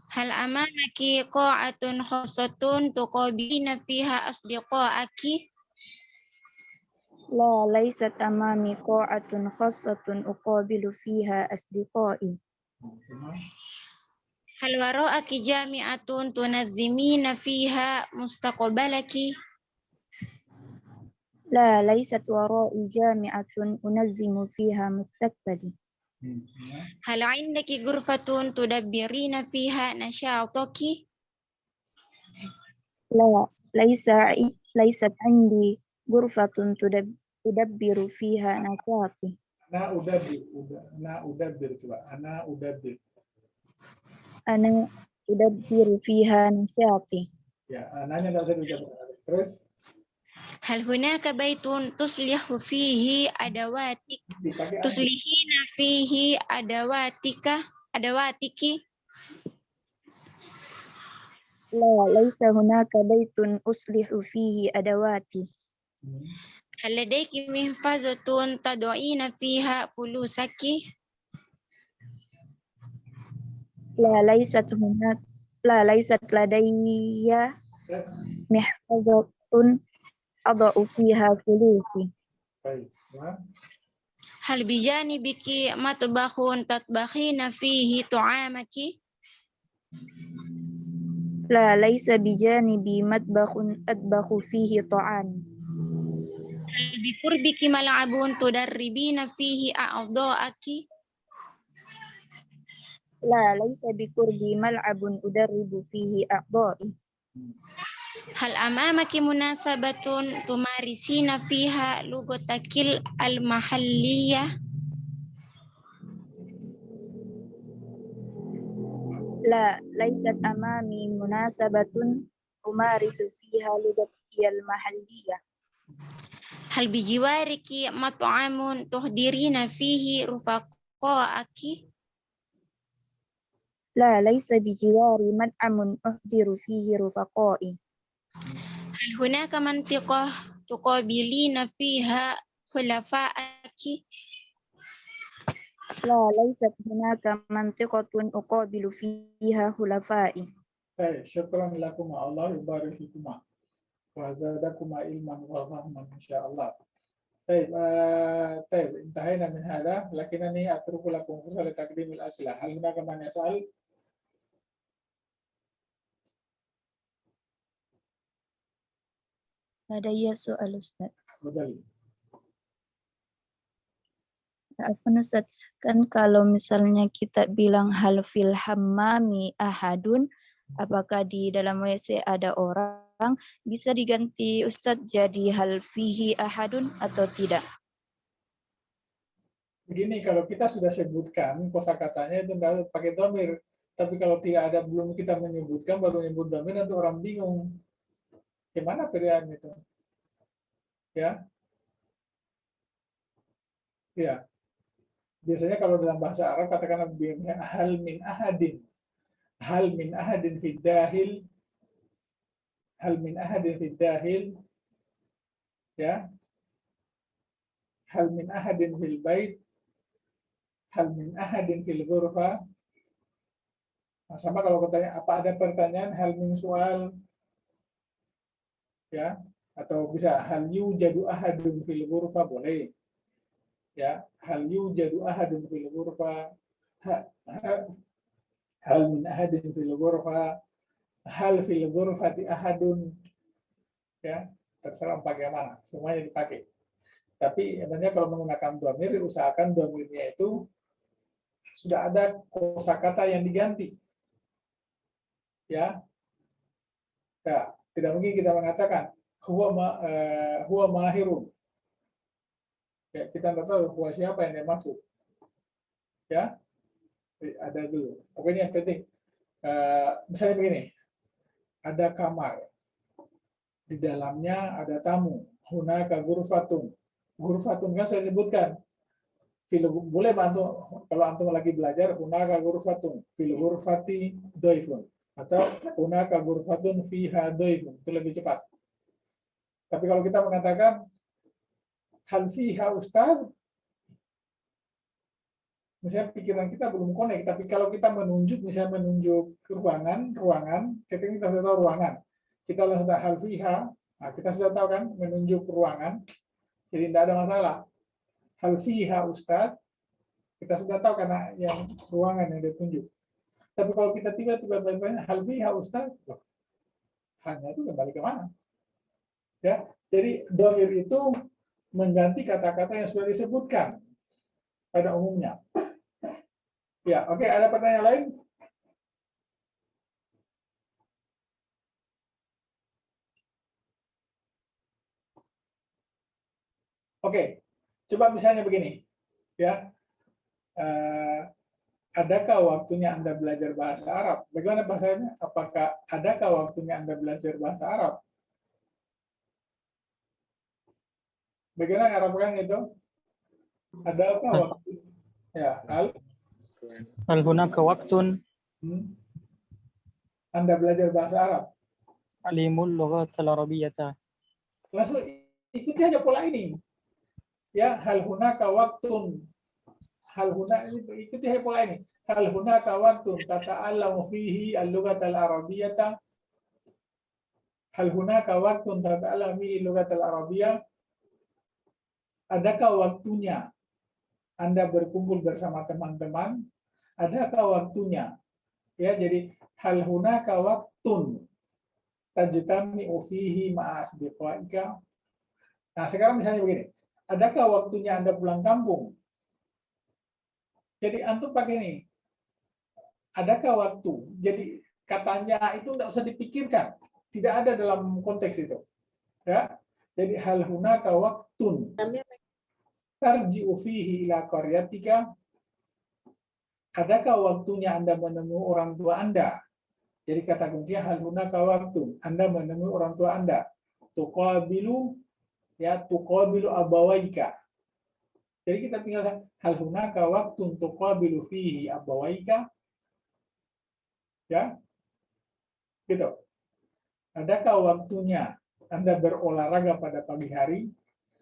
Hal amamaki qa'atun khassatun tuqabilina fiha asdiqa'aki? لا ليست أمامي قاعة خاصة أقابل فيها أصدقائي. Hal wara'aki jami'atun tunazzimina fiha mustaqbalaki. لا ليست ورائي جامعة أنظم فيها مستقبلي. Hal 'indaki ghurfatun tudabbirina fiha nashataki. لا ليست عندي غرفة تدبر فيها نشاطي. Ana udabbir coba. Ana udabbir. أنا أدبر فيها نشاطي. Ya, ananya enggak usah diucapkan. Terus Hal hunaka baitun tuslihu fihi adawatik. dipakai alif. Tuslihina fihi adawatiki. لا ليس هناك بيت أصلح فيه أدواتي. Hal ladaiki mihfazatun tad'ina fiha fulusaki. لا ليست لدي محفظة أضع فيها فلوسي. Baik. Ya. Hal bijanibiki matbakhun tatbakhina fihi tu'amaki. لا ليس بجانبي مطبخ أطبخ فيه طعام. Hal bikurbiki mal'abun tudarribina fihi a'dha'aki. لا ليس بقربي ملعب أدرب فيه أعضائي. Hal amamaki munasabatun tumarisina fiha lugotakil al-mahalliyah. لا ليست أمامي مناسبة أمارس فيها لغتي المحلية. Hal bijiwariki mat'amun tuhdirina fihi rufaqa'aki. لا ليس بجواري مطعم أحضر فيه رفقائي. Hal hunaka mantiqah tuqabilina fiha khulafa'aki. لا ليست هناك منطقة أقابل فيها خلفائي. Baik, syukran lakum Allah yubarik fikum wa zadakum ilman wa fahman insyaallah. طيب طيب انتهينا من هذا لكنني أترك لكم فرصة لتقديم الأسئلة. هل هناك من يسأل؟ لدي سؤال أستاذ. تفضلي. Afwan Ustaz, kan kalau misalnya kita bilang hal fil hammami ahadun, apakah di dalam WC ada orang, bisa diganti Ustaz jadi hal fihi ahadun atau tidak? Begini, kalau kita sudah sebutkan kosakatanya itu enggak pakai dhamir, tapi kalau tidak ada belum kita menyebutkan baru menyebut dhamir nanti orang bingung. Gimana pilihan itu? Ya. Ya. Biasanya kalau dalam bahasa Arab katakanlah hal min ahadin. Hal min ahadin fid dahil. Hal min ahadin fid dahil. Ya. Hal min ahadin fil bait. Hal min ahadin fil ghurfa. Nah, sama kalau bertanya apa ada pertanyaan hal min soal, ya, atau bisa hal yujadu ahadun fil ghurfa boleh, ya, hal yujadu ahadun fil ghurfa, hal min ahadin fil ghurfa, hal fil ghurfati ahadun, ya, terserah pakai mana, semuanya dipakai. Tapi sebenarnya kalau menggunakan dhamir, usahakan dhamirnya itu sudah ada kosakata yang diganti. Ya, tidak mungkin kita mengatakan huwa mahirun. Ya, kita nggak tahu huwa siapa yang dimaksud. Ya, ada dulu. Pokoknya yang penting, misalnya begini, ada kamar, di dalamnya ada tamu. Hunaka ghurfatun. Ghurfatun kan saya sebutkan. Boleh bantu kalau antum lagi belajar hunaka ghurfatun fil ghurfati dhaifun. Atau hunaka ghurfatun fiha dhaifun, itu lebih cepat. Tapi kalau kita mengatakan hal fiha ustaz, misalnya pikiran kita belum connect, tapi kalau kita menunjuk, misalnya menunjuk ke ruangan, ketika kita sudah tahu ruangan, kita sudah hal fiha, nah kita sudah tahu kan menunjuk ruangan, jadi tidak ada masalah. Hal fiha ustaz, kita sudah tahu karena yang ruangan yang ditunjuk. Tapi kalau kita tiba-tiba bertanya hal fiha Ustaz, loh, hanya itu kembali ke mana? Ya, jadi dhamir itu mengganti kata-kata yang sudah disebutkan pada umumnya. Ya, oke, ada pertanyaan lain? Oke, coba misalnya begini, ya. Adakah waktunya Anda belajar bahasa Arab? Bagaimana bahasanya? Apakah adakah waktunya Anda belajar bahasa Arab? Bagaimana Arabkan itu? Adakah waktu? Ya, هل هناك وقت Anda belajar bahasa Arab? أعلم اللغة العربية؟ Langsung ikuti aja pola ini. Ya, hal hunaka waktun. Hal hunaka, ikuti aja pola ini. Hal hunaka waktun tata'allamu fihi al-lughat al-arabiyyah. Hal hunaka waktun tata'allamu fihi al-lughat al-arabiyyah. Adakah waktunya Anda berkumpul bersama teman-teman? Adakah waktunya? Ya, jadi hal hunaka waktun tajtami'u fihi ma'a asdiqaika. Nah, sekarang misalnya begini. Adakah waktunya Anda pulang kampung? Jadi antum pakai ini. Adakah waktu? Jadi katanya itu tidak usah dipikirkan. Tidak ada dalam konteks itu. Ya. Jadi hal hunaka waktun tarji'u fihi ila qaryatika. Adakah waktunya Anda menemui orang tua Anda? Jadi kata kuncinya hal hunaka waktu. Anda menemui orang tua Anda. Tuqabilu abawaika. Jadi kita tinggal hal hunaka waktu tuqabilu fihi abawaika. Ya. Gitu. Adakah waktunya Anda berolahraga pada pagi hari?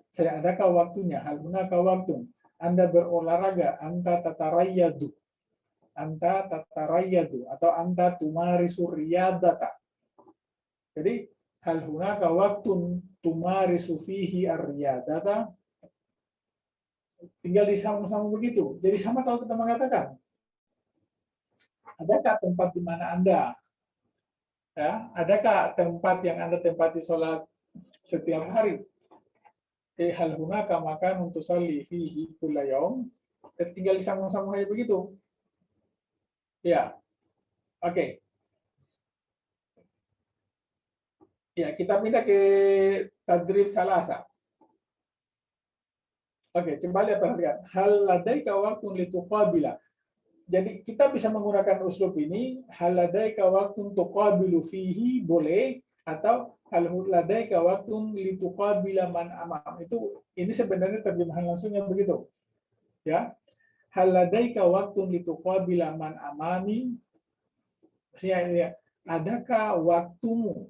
Saya adakah waktunya hal hunaka waktu Anda berolahraga, anta tatarayyadu. Anta tatarayyadu atau anta tumarisu riyadata. Jadi hal hunaka waktu tumarisu fihi ar-riyadata. Tinggal disambung-sambung begitu. Jadi sama kalau kita mengatakan, adakah tempat di mana Anda? Ya, adakah tempat yang Anda tempati sholat setiap hari? Hal hunaka makan untuk salli fihi kulla yaum. Tinggal disambung-sambung kayak begitu. Ya. Oke. Ya, kita pindah ke tadrib salasa. Oke, coba lihat perhatikan. Hal ladaika waktun lituqabila. Jadi kita bisa menggunakan uslub ini, hal ladaika waktun tuqabilu fihi boleh, atau hal ladaika waktun lituqabila man amam. Itu ini sebenarnya terjemahan langsungnya begitu. Ya. Hal ladaika waktun lituqabila man amami. Ya, adakah waktumu?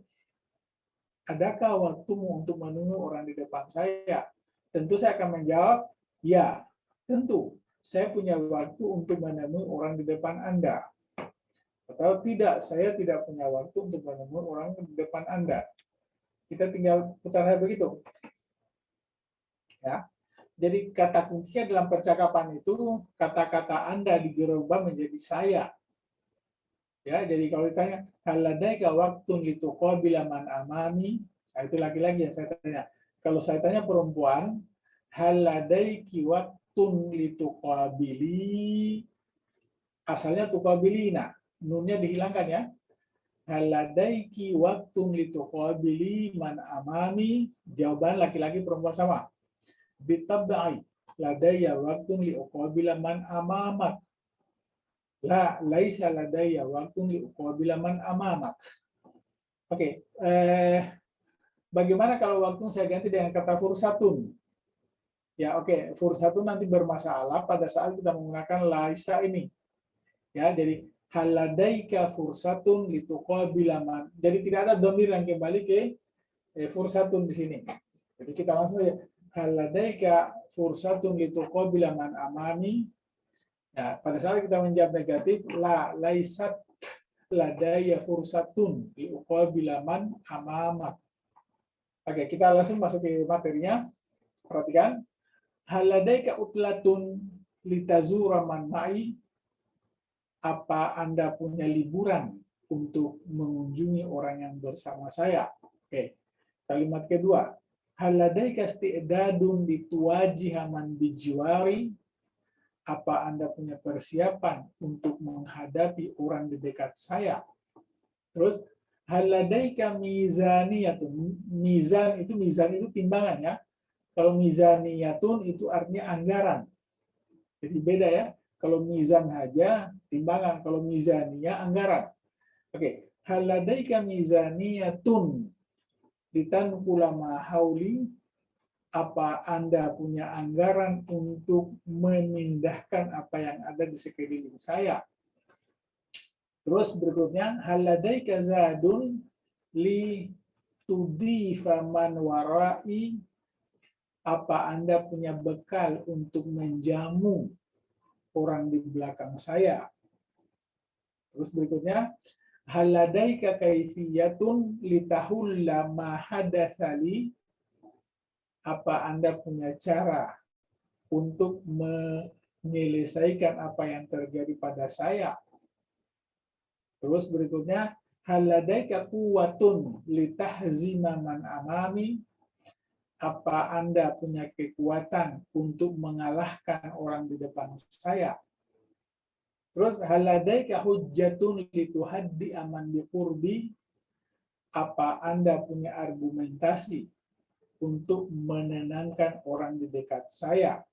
Adakah waktumu untuk menunggu orang di depan saya? Tentu saya akan menjawab, ya, tentu. Saya punya waktu untuk menemui orang di depan Anda. Atau tidak, saya tidak punya waktu untuk menemui orang di depan Anda. Kita tinggal putar begitu. Ya. Jadi kata kuncinya dalam percakapan itu, kata-kata Anda digerubah menjadi saya. Ya, jadi kalau ditanya, hal ladaika waktun lituqabila man amami, nah itu lagi-lagi yang saya tanya. Kalau saya tanya perempuan, hal ladaiki waktun lituqabili, asalnya tuqabilina, nunnya dihilangkan ya. Hal ladaiki waktun lituqabili man amami, jawaban laki-laki perempuan sama. Bitabda'i, ladaya waktun liuqabila man amamak. La laisa ladaya waktun liuqabila man amamak. Oke, bagaimana kalau waktu saya ganti dengan kata fursatun? Ya, oke, fursatun nanti bermasalah pada saat kita menggunakan laisa ini. Ya, jadi hal ladaika fursatun lituqabila man. Jadi tidak ada dhamir yang kembali ke fursatun di sini. Jadi kita langsung saja hal ladaika fursatun lituqabila man amami. Nah, pada saat kita menjawab negatif, la laisat ladaya fursatun liuqabila man amamak. Oke, kita langsung masuk ke materinya. Perhatikan. Hal ladaika utlatun litazura man ma'i. apa Anda punya liburan untuk mengunjungi orang yang bersama saya? Oke. Kalimat kedua, hal ladaika isti'dadun lituwajiha man bijiwari? Apa Anda punya persiapan untuk menghadapi orang di dekat saya? Terus, hal ladaika mizaniyatun? Mizan itu timbangan ya. Kalau mizaniyatun itu artinya anggaran. Jadi beda ya. Kalau mizan aja timbangan, kalau mizaniyah anggaran. Oke, hal ladaika mizaniyatun litanqula ma hauli? Apa Anda punya anggaran untuk memindahkan apa yang ada di sekeliling saya? Terus berikutnya, hal ladaika zadun li tudifa man warai? Apa Anda punya bekal untuk menjamu orang di belakang saya? Terus berikutnya, hal ladaika kaifiyatun litahulla ma hadatsali? Apa Anda punya cara untuk menyelesaikan apa yang terjadi pada saya? Terus berikutnya, hal ladaika quwwatun litahzima man amami? Apa Anda punya kekuatan untuk mengalahkan orang di depan saya? Terus hal ladaika hujjatun lituhaddi aman biqurbi? Apa Anda punya argumentasi untuk menenangkan orang di dekat saya?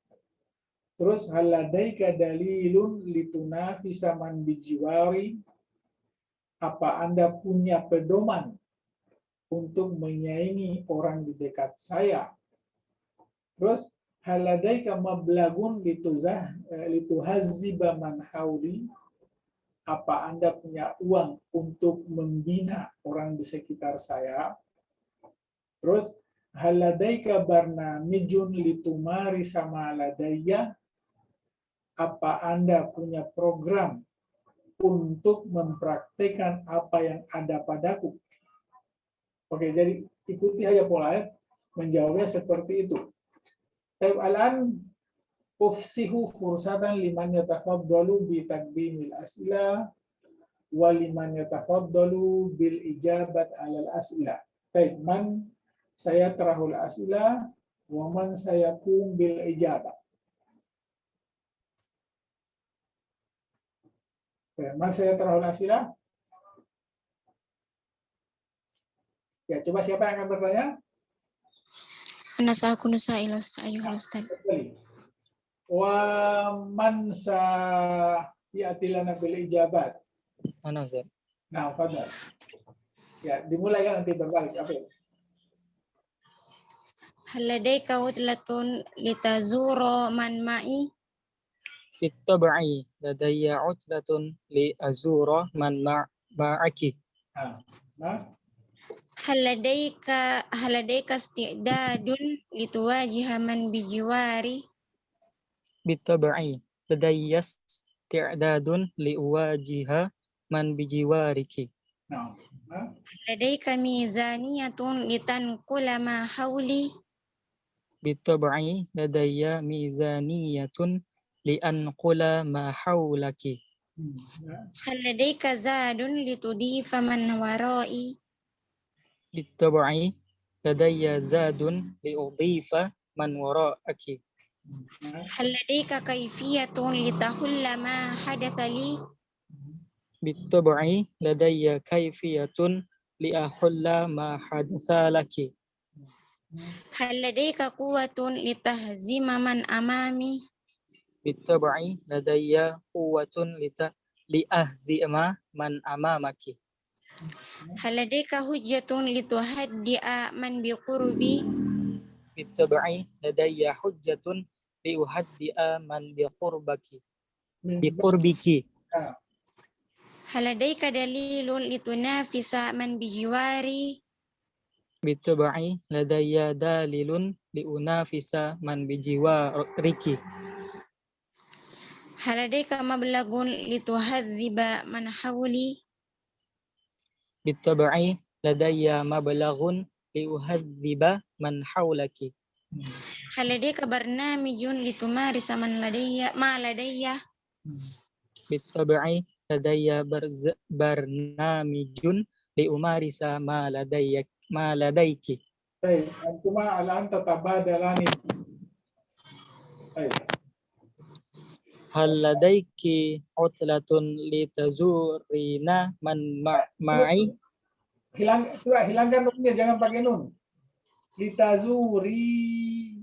Terus hal ladaika dalilun litunafisa man bijiwari? Apa Anda punya pedoman untuk menyaingi orang di dekat saya? Terus hal ladaika mablagun lituhazziba man hauli? Apa Anda punya uang untuk membina orang di sekitar saya? Terus hal ladaika barnamijun litumari sama ladayya? Apa Anda punya program untuk mempraktekkan apa yang ada padaku? Oke, jadi ikuti aja pola ya. Menjawabnya seperti itu. Al-an ufsihu fursatan liman yatafaddalu bi taqdimil as'ila wa liman yatafaddalu bil ijabat 'alal as'ila. Baik, man saya terahul as'ila wa man sayakum bil ijabat. Man saya terahul as'ila. Ya, coba siapa yang akan bertanya? Ana sa'akunu sa'ila ayyuhal ustaz. Wa man sayatilana bil ijabat. Mana Ustaz? Nah, fadhal. Ya, dimulai kan nanti berbalik. Apa? Hal ladaika utlatun litazura man ma'i? Bittabai ladayya utlatun li azura man ma'aki. Nah, Hal ladaika isti'dadun lituwajiha man bijiwari? Bittabai ladayya isti'dadun li uwajiha man bijiwariki. nah. Ladaika mizaniyatun litanqula ma hauli? Bittabai ladayya mizaniyatun li anqula ma hawlaki. Hal ladaika zadun litudifa man warai? Bittabai ladayya zadun li udhifa man wara'aki. Hal ladaika kaifiyatun litahulla ma hadatha li? Bittabai ladayya kaifiyatun li ahulla ma hadatha laki. Hal ladaika quwwatun litahzima man amami? Bittabai ladayya quwwatun li ahzima man amamaki. Hal ladaika hujjatun lituhaddi'a man biqurbi? Bittabai ladayya hujjatun li uhaddi'a man biqurbiki. Hal ladaika dalilun litunafisa man bijiwari? Bittabai ladayya dalilun li unafisa man bijiwariki. Hal ladaika mablagun lituhadziba man hawli? Bittabai ladayya mablaghun li uhadziba man hawlaki. Hal ladaika barnamijun litumarisa ma ladayya? Bittabai ladayya barnamijun liumarisa ma ladaiki. Baik, antuma al-an tatabadalani. Baik. Hal ladaiki utlatun litazurina man ma'i. Hilangkan nunnya, jangan pakai nun. Litazuri.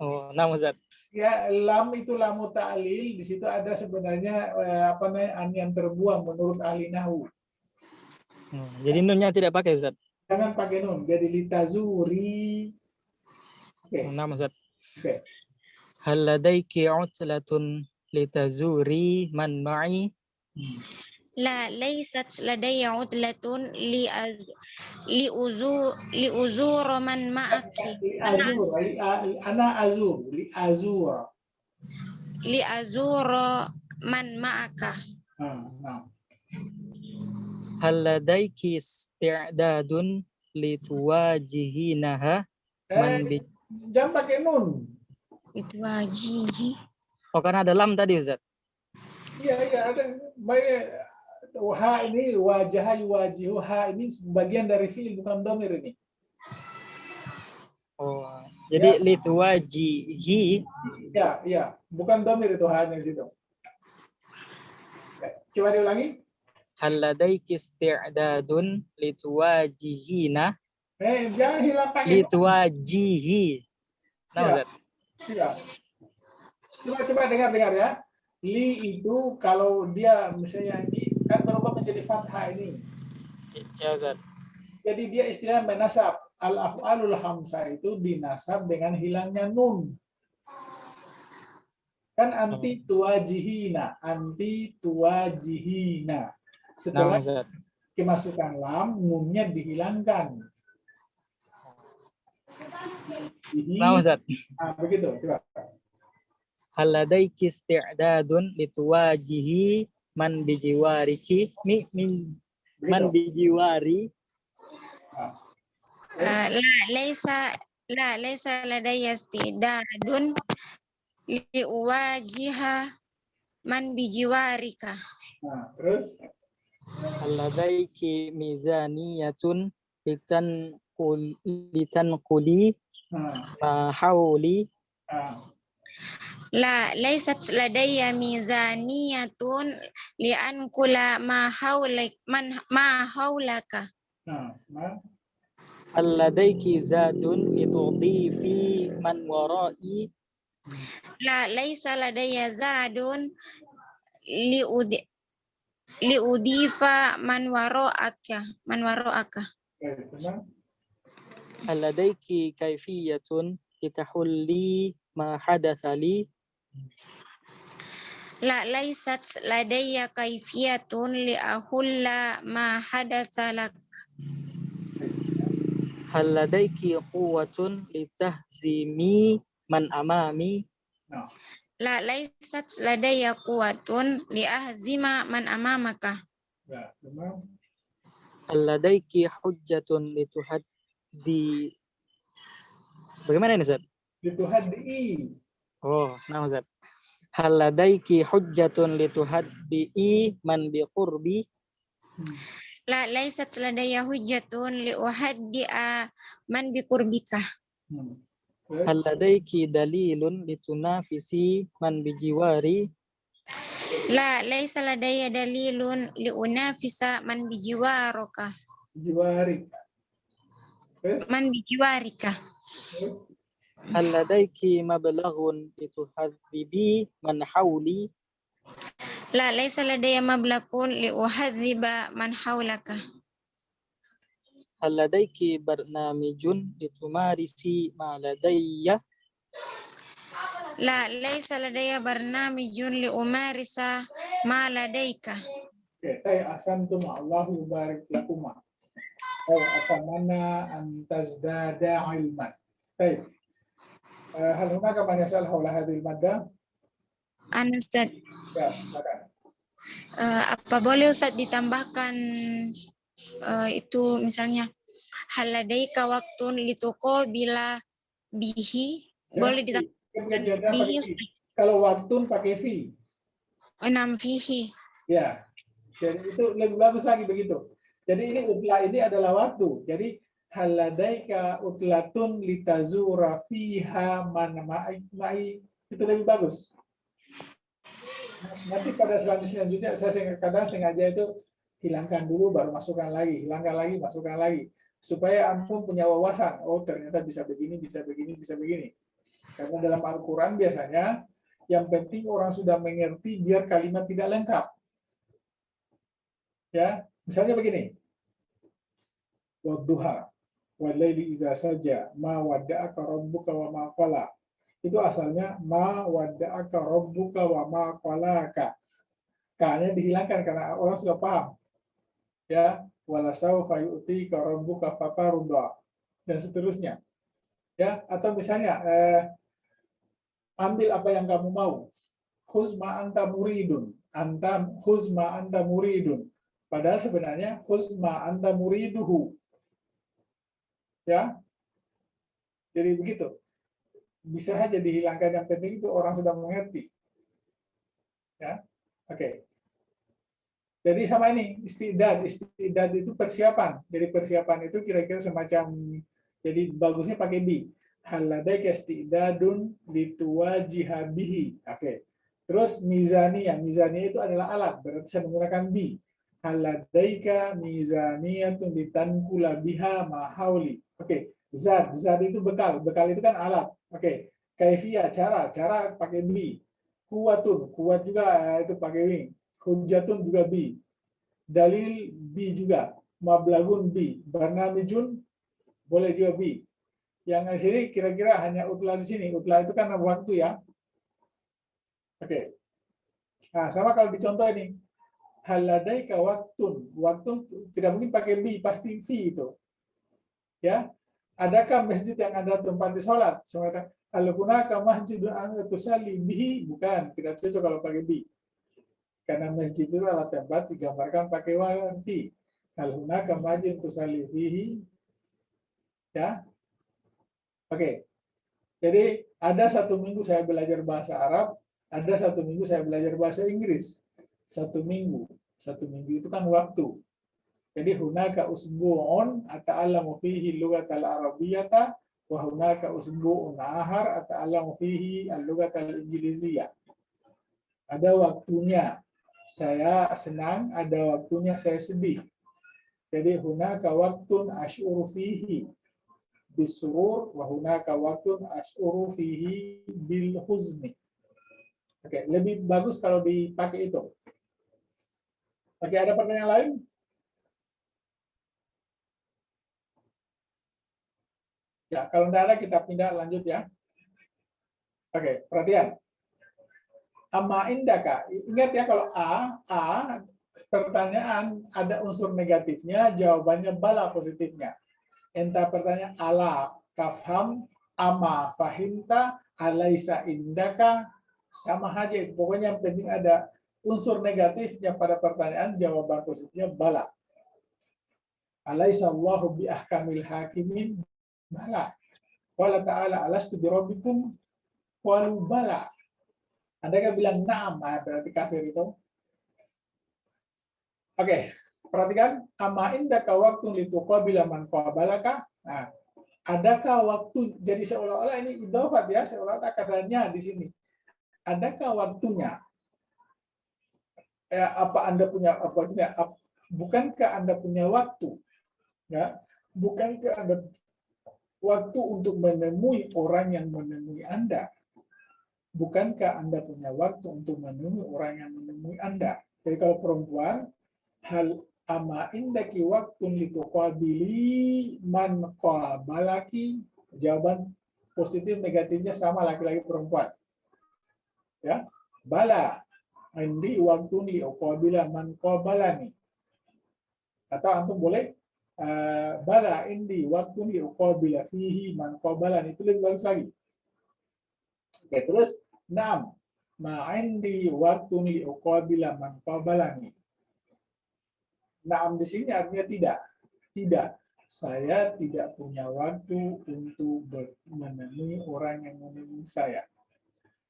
Oh, nama Ustaz. Ya, lam itu lamu ta'lil, di situ ada sebenarnya an yang terbuang menurut ahli nahwu. Jadi nunnya tidak pakai Ustaz. Jangan pakai nun, jadi litazuri. Oke. Nama Ustaz. Oke. Hal ladaiki utlatun litazuri man ma'i. La laysat ladayya udlatun liuzur man ma'aki. Ana azur, li azura. Li azura man ma'aka. Nah. Hal ladaiki isti'dadun lituwajihinaha man bi. Jangan pakai nun. Itu wajihi. Oh, karena ada lam tadi Ustaz. Iya, ada. Baik. Ha ini wajah yuwajihu, ha ini bagian dari fiil bukan dhamir ini. Oh, jadi lituwajihi. Ya, bukan dhamir itu hanya di situ. Coba diulangi. Hal ladaiki isti'dadun lituwajihina. Jangan hilang pakai Lituwajihi. Nah, Ustaz. Iya. Coba dengar ya. Li itu kalau dia misalnya ini kan berubah menjadi fathah ini. Ya Ustaz. Jadi dia istilah menasab. Al-af'alul hamsah itu dinasab dengan hilangnya nun. Kan anti tuwajihina. Setelah kemasukan lam, nunnya dihilangkan. Nah, Ustaz. Nah, begitu. Coba. Hal ladaiki isti'dadun lituwajihi man bijiwariki man bijiwari. La laisa ladayya istidadun liuwajiha man bijiwarika. Nah, terus Hal ladaiki mizaniyatun litanquli ma hauli. La laisat ladayya mizaniyatun li'ankula ma haulaka. Hal ladaiki zadun litudhifi man wara'i. La laisa ladayya zadun liudifa man wara'aka. Hal ladaiki kaifiyatun litahulli ma hadatha li. La laisat ladayya kaifiyatun liahulla ma hadatha lak. Hal ladaiki quwwatun litahzimi man amami. La laisat ladayya quwwatun liahzima man amamaka. Hal ladaiki hujjatun lituhaddi. Bagaimana ini Ustaz? Lituhaddi. Oh, nah Ustaz. Hal ladaiki hujjatun lituhaddi man biqurbi. La laisat ladayya hujjatun liuhaddi'a man biqurbika. Hal ladaiki dalilun litunafisi man bijiwari. La laisa ladayya dalilun liunafisa man bijiwarika. Man bijiwarika. Hal ladaiki mablaghun lituhadzibi man hauli. La laisa ladayya mablaghun liuhadziba man haulaka. Hal ladaiki barnamijun litumarisi ma ladayya. La laisa ladayya barnamijun liumarisa ma ladayka. Ahsantum, Allahu barik lakum. Atamana an tazdada ilman. Baik. Hal hunaka man yas'al hawla hadhil madda? Ustaz. Ya, silakan. Apa boleh Ustaz ditambahkan itu misalnya hal ladaika waktun lituqabila bihi, boleh ditambahkan bihi. Kalau waktun pakai fi. Enam fihi. Ya. Jadi itu lebih bagus lagi begitu. Jadi ini utla ini adalah waktu. Jadi haladaika utlatun litazura fiha man ma'i, itu lebih bagus. Nanti pada selanjutnya saya kadang sengaja itu hilangkan dulu baru masukkan lagi, hilangkan lagi, masukkan lagi, supaya antum punya wawasan. Oh ternyata bisa begini, bisa begini, bisa begini. Karena dalam Al-Quran biasanya yang penting orang sudah mengerti biar kalimat tidak lengkap. Ya, misalnya begini. Wadduha walaili iza saja ma wadda'aka rabbuka wa ma qala. Itu asalnya ma wadda'aka rabbuka wa ma qalaka. K-nya dihilangkan karena orang sudah paham. Ya, wala saufa yu'tika rabbuka fatarda dan seterusnya. Ya, atau misalnya ambil apa yang kamu mau. Khuzma anta muridun. Khuzma anta muridun. Padahal sebenarnya khuzma anta muriduhu. Ya, jadi begitu. Bisa saja dihilangkan, yang penting itu orang sudah mengerti. Ya, oke. Jadi sama ini istidad itu persiapan. Jadi persiapan itu kira-kira semacam, jadi bagusnya pakai bi. Haladaika istidadun lituwajiha bihi. Oke. Terus mizaniyah itu adalah alat, berarti saya menggunakan bi. Haladaika mizaniyatun litankula biha mahauli. Oke, zat itu bekal itu kan alat. Oke, kaifiyah cara pakai bi. Kuat juga itu pakai wing. Hujatun juga bi. Dalil bi juga. Mablagun bi. Barnamijun boleh juga bi. Yang di sini kira-kira hanya utla di sini. Utla itu kan waktu ya. Oke. Nah, sama kalau dicontoh ini. Haladaika waktun. Waktu tidak mungkin pakai bi, pasti fi itu. Ya, adakah masjid yang ada tempat di sholat? Semacam al-hunaka masjidun anta tusalli bihi, bukan, tidak cocok kalau pakai bi. Karena masjid itu adalah tempat digambarkan pakai fi. Al-hunaka masjidun tusalli bihi. Ya. Oke. Jadi ada 1 minggu saya belajar bahasa Arab, ada 1 minggu saya belajar bahasa Inggris. 1 minggu. 1 minggu itu kan waktu. Jadi hunaka usbu'un ata'allamu fihi lughatal arabiyyata wa hunaka usbu'un ahar ata'allamu fihi al-lughatal injiliziyah. Ada waktunya saya senang, ada waktunya saya sedih. Jadi hunaka waktun asy'uru fihi bisurur wa hunaka waktun asy'uru fihi bil huzni. Oke, lebih bagus kalau dipakai itu. Oke, ada pertanyaan lain? Ya, kalau tidak ada kita pindah lanjut ya. Oke, perhatian. Amma indaka. Ingat ya kalau A pertanyaan ada unsur negatifnya, jawabannya bala positifnya. Entah pertanyaan ala kafham, amma fahimta, alaisa indaka, sama aja. Pokoknya yang penting ada unsur negatifnya pada pertanyaan, jawaban positifnya bala. Alaisa Allahu bi ahkamil hakimin. Bala. Qala ta'ala alastu bi rabbikum qalu bala. Andai bilang na'am, berarti kafir itu. Oke, perhatikan amma indaka waqtun lituqabila man qabalaka. Nah, adakah waktu, jadi seolah-olah ini idhofat ya, seolah-olah katanya di sini. Adakah waktunya? Apa Anda punya apa tidak? Bukankah Anda punya waktu? Ya, bukankah Anda waktu untuk menemui orang yang menemui Anda? Bukankah Anda punya waktu untuk menemui orang yang menemui Anda? Jadi kalau perempuan, hal ama indaki waktun lituqabili man qabalaki, jawaban positif negatifnya sama laki-laki perempuan. Ya, bala indi waktun liuqabila man qabalani. Atau antum boleh bala indi waktun liuqabila fihi man qabalani, itu lebih bagus lagi. Oke, terus na'am ma'indi waktun liuqabila man qabalani. Na'am di sini artinya tidak. Tidak. Saya tidak punya waktu untuk menemui orang yang menemui saya.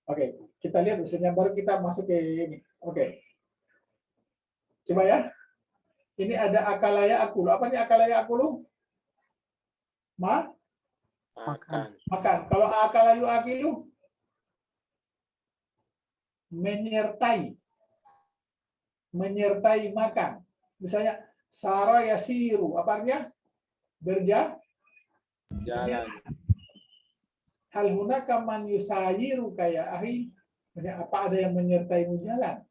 Oke, kita lihat usulnya baru kita masuk ke ini. Oke. Coba ya. Ini ada akalaya akulu. Apa nih akalaya akulu? Makan. Makan. Kalau akalayu akilu? Menyertai. Menyertai makan. Misalnya, sara yasiru. Apa artinya? Jalan. Hal hunaka man yusayiru kayak ahi. Misalnya, apa ada yang menyertaimu jalan?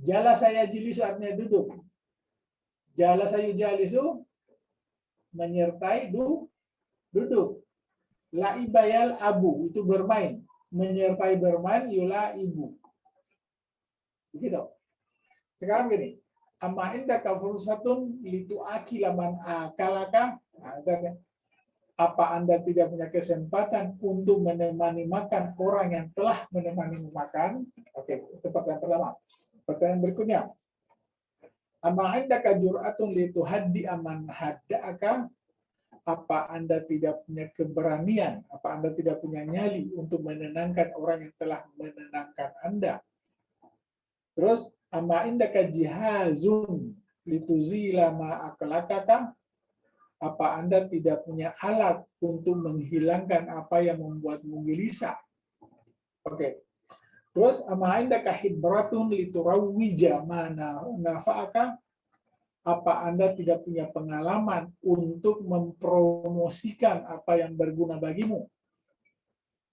Jala saya jilisu artinya duduk. Jala sayu jalisu menyertai duduk. Laibayal abu itu bermain. Menyertai bermain yula ibu. Begitu. Sekarang gini. Amma indaka fursatun litu akilaman akalaka. Apa Anda tidak punya kesempatan untuk menemani makan orang yang telah menemani makan? Oke, itu pertanyaan pertama. Pertanyaan berikutnya. Amma indaka jur'atun litu haddi aman hadda'aka. Apa Anda tidak punya keberanian? Apa Anda tidak punya nyali untuk menenangkan orang yang telah menenangkan Anda? Terus, amma indaka jihazun lituzila ma'akalakaka. Apa Anda tidak punya alat untuk menghilangkan apa yang membuatmu gelisah? Oke. Terus, amma indaka hibratun liturawwija mana nafa'aka. Apa Anda tidak punya pengalaman untuk mempromosikan apa yang berguna bagimu?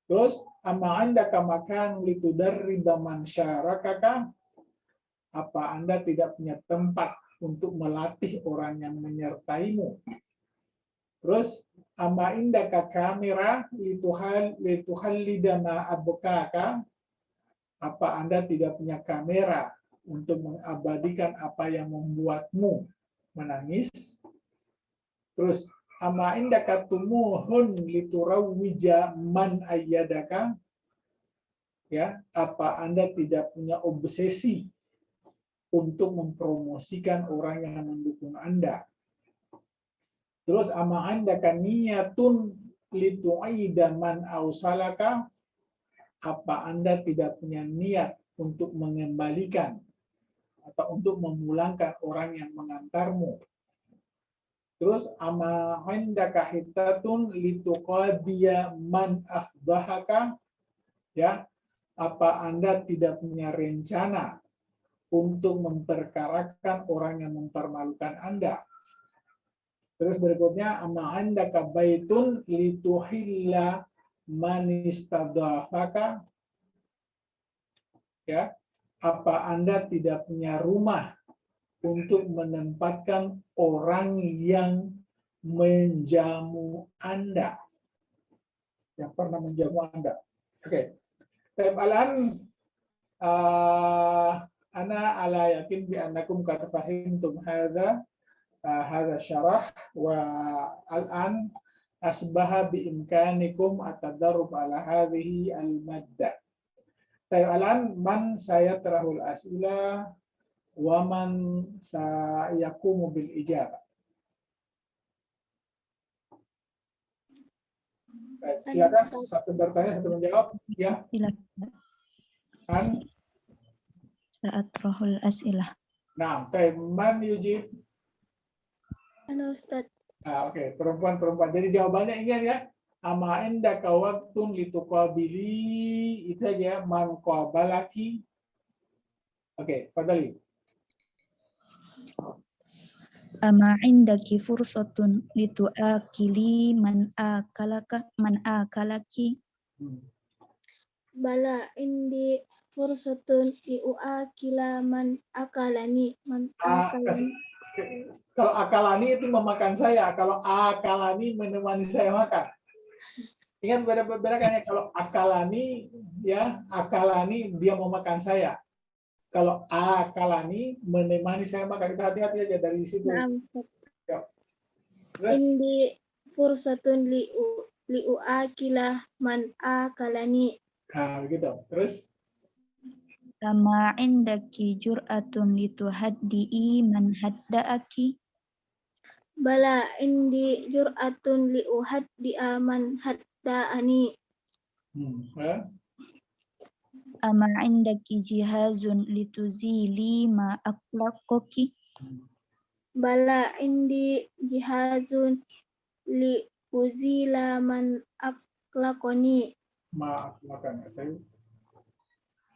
Terus, amma indaka makan litudarriba man syarakaka. Apa Anda tidak punya tempat untuk melatih orang yang menyertaimu? Terus, amma indaka kamera lituhallida ma abkaka. Apa Anda tidak punya kamera untuk mengabadikan apa yang membuatmu menangis? Terus, amma indaka tumuhun liturawwija man ayyadaka. Ya, apa Anda tidak punya obsesi untuk mempromosikan orang yang mendukung Anda? Terus, amma indaka niyatun litu'ida man ausalaka. Apa Anda tidak punya niat untuk mengembalikan atau untuk memulangkan orang yang mengantarmu? Terus, amma indaka hittatun lituqadiya man afdahaka. Ya, apa Anda tidak punya rencana untuk memperkarakan orang yang mempermalukan Anda? Terus berikutnya, amma indaka baitun lituhilla man istadhafaka. Ya, apa Anda tidak punya rumah untuk menempatkan orang yang menjamu Anda, yang pernah menjamu Anda? Oke. Tabalan ana ala yakin bi annakum qad fahimtum hadza syarah wa al-an asbaha bi imkanikum atadarrub ala hadhihi al-madda. Tabalan man sayatrahul as'ila wa man sayaqumu bil ijabah. Silakan satu bertanya, satu menjawab. Ya. Silakan. Kan? Saat rohul as'ilah. Nah, man yujib. Ana Ustaz. Oke, perempuan. Jadi jawabannya ingat ya. Ama indaka waktun lituqabili, itu aja, man qabalaki. Oke, fadhali. Ama indaki fursatun litu'akili man akalaki. Bala indi fursatun liuakila man akalani. Kalau akalani itu memakan saya, kalau akalani menemani saya makan. Ingat beda-bedanya. Kalau akalani, ya, akalani dia mau makan saya. Kalau akalani menemani saya makan. Kita hati-hati aja dari situ. Ya. Indi fursatun liuakila man akalani. Nah, begitu. Terus? Sama indaki jur'atun lituhaddi'i man hadda'aki. Bala indi jur'atun liuhaddi'a man hadda'ani. Ya. Ama indaki jihazun lituzili ma aklaqoki. Bala indi jihazun li uzila man aklakoni. Maaf makan atau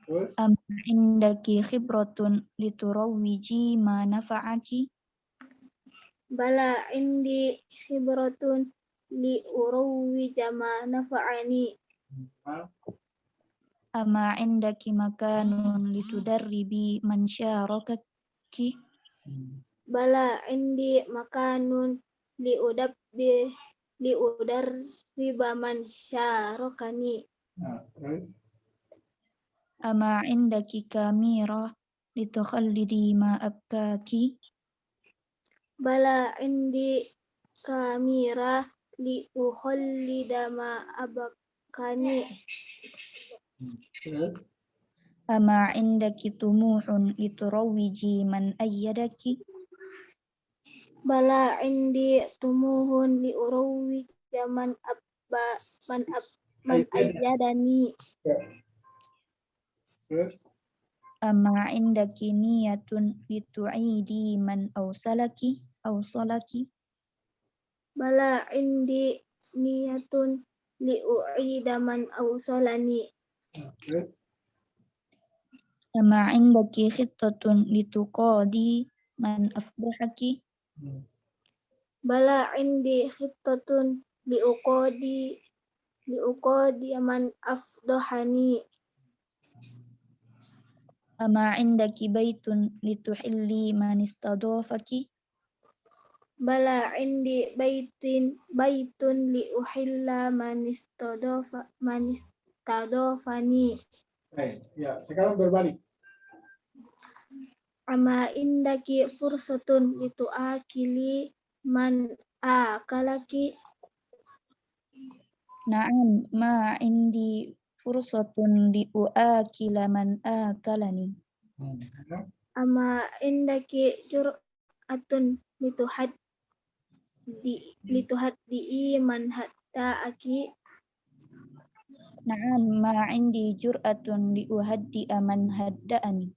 terus Ama indaki khibratun liturawiji ma nafa'aki. Bala indi khibratun li urawwi jama nafa'ani. ma Ama indaki makanun litudarribi man syarakaki. Bala indi makanun li udarriba man syarokani. terus Ama indaki kamira litukhallidi ma abkaki. Bala indi kamira li ukhallida ma abakani. terus Ama indaki tumuhun liturawiji man ayyadaki. Bala indi tumuhun li urawwi man ayyadani. ya. Terus Ama indaki niyatun litu'idi man awsalaki. Bala indi niyatun li u'ida man awsalani. terus Ama indaki khittatun lituqadi man afdahaki. Bala indi khittatun li uqadi man afdahani. Ama indaki baitun lituhilli man istadafaki. Bala indi baitun li uhilla man istadafani. baik ya sekarang berbalik Ama indaki fursatun litu'akili man akalaki. Na'am ma indi fursatun liu'akila man akalani. ya. Ama indaki jur'atun lituhaddi man hadda'aki. Na'am ma indi jur'atun liuhaddi'a man hadda'ani.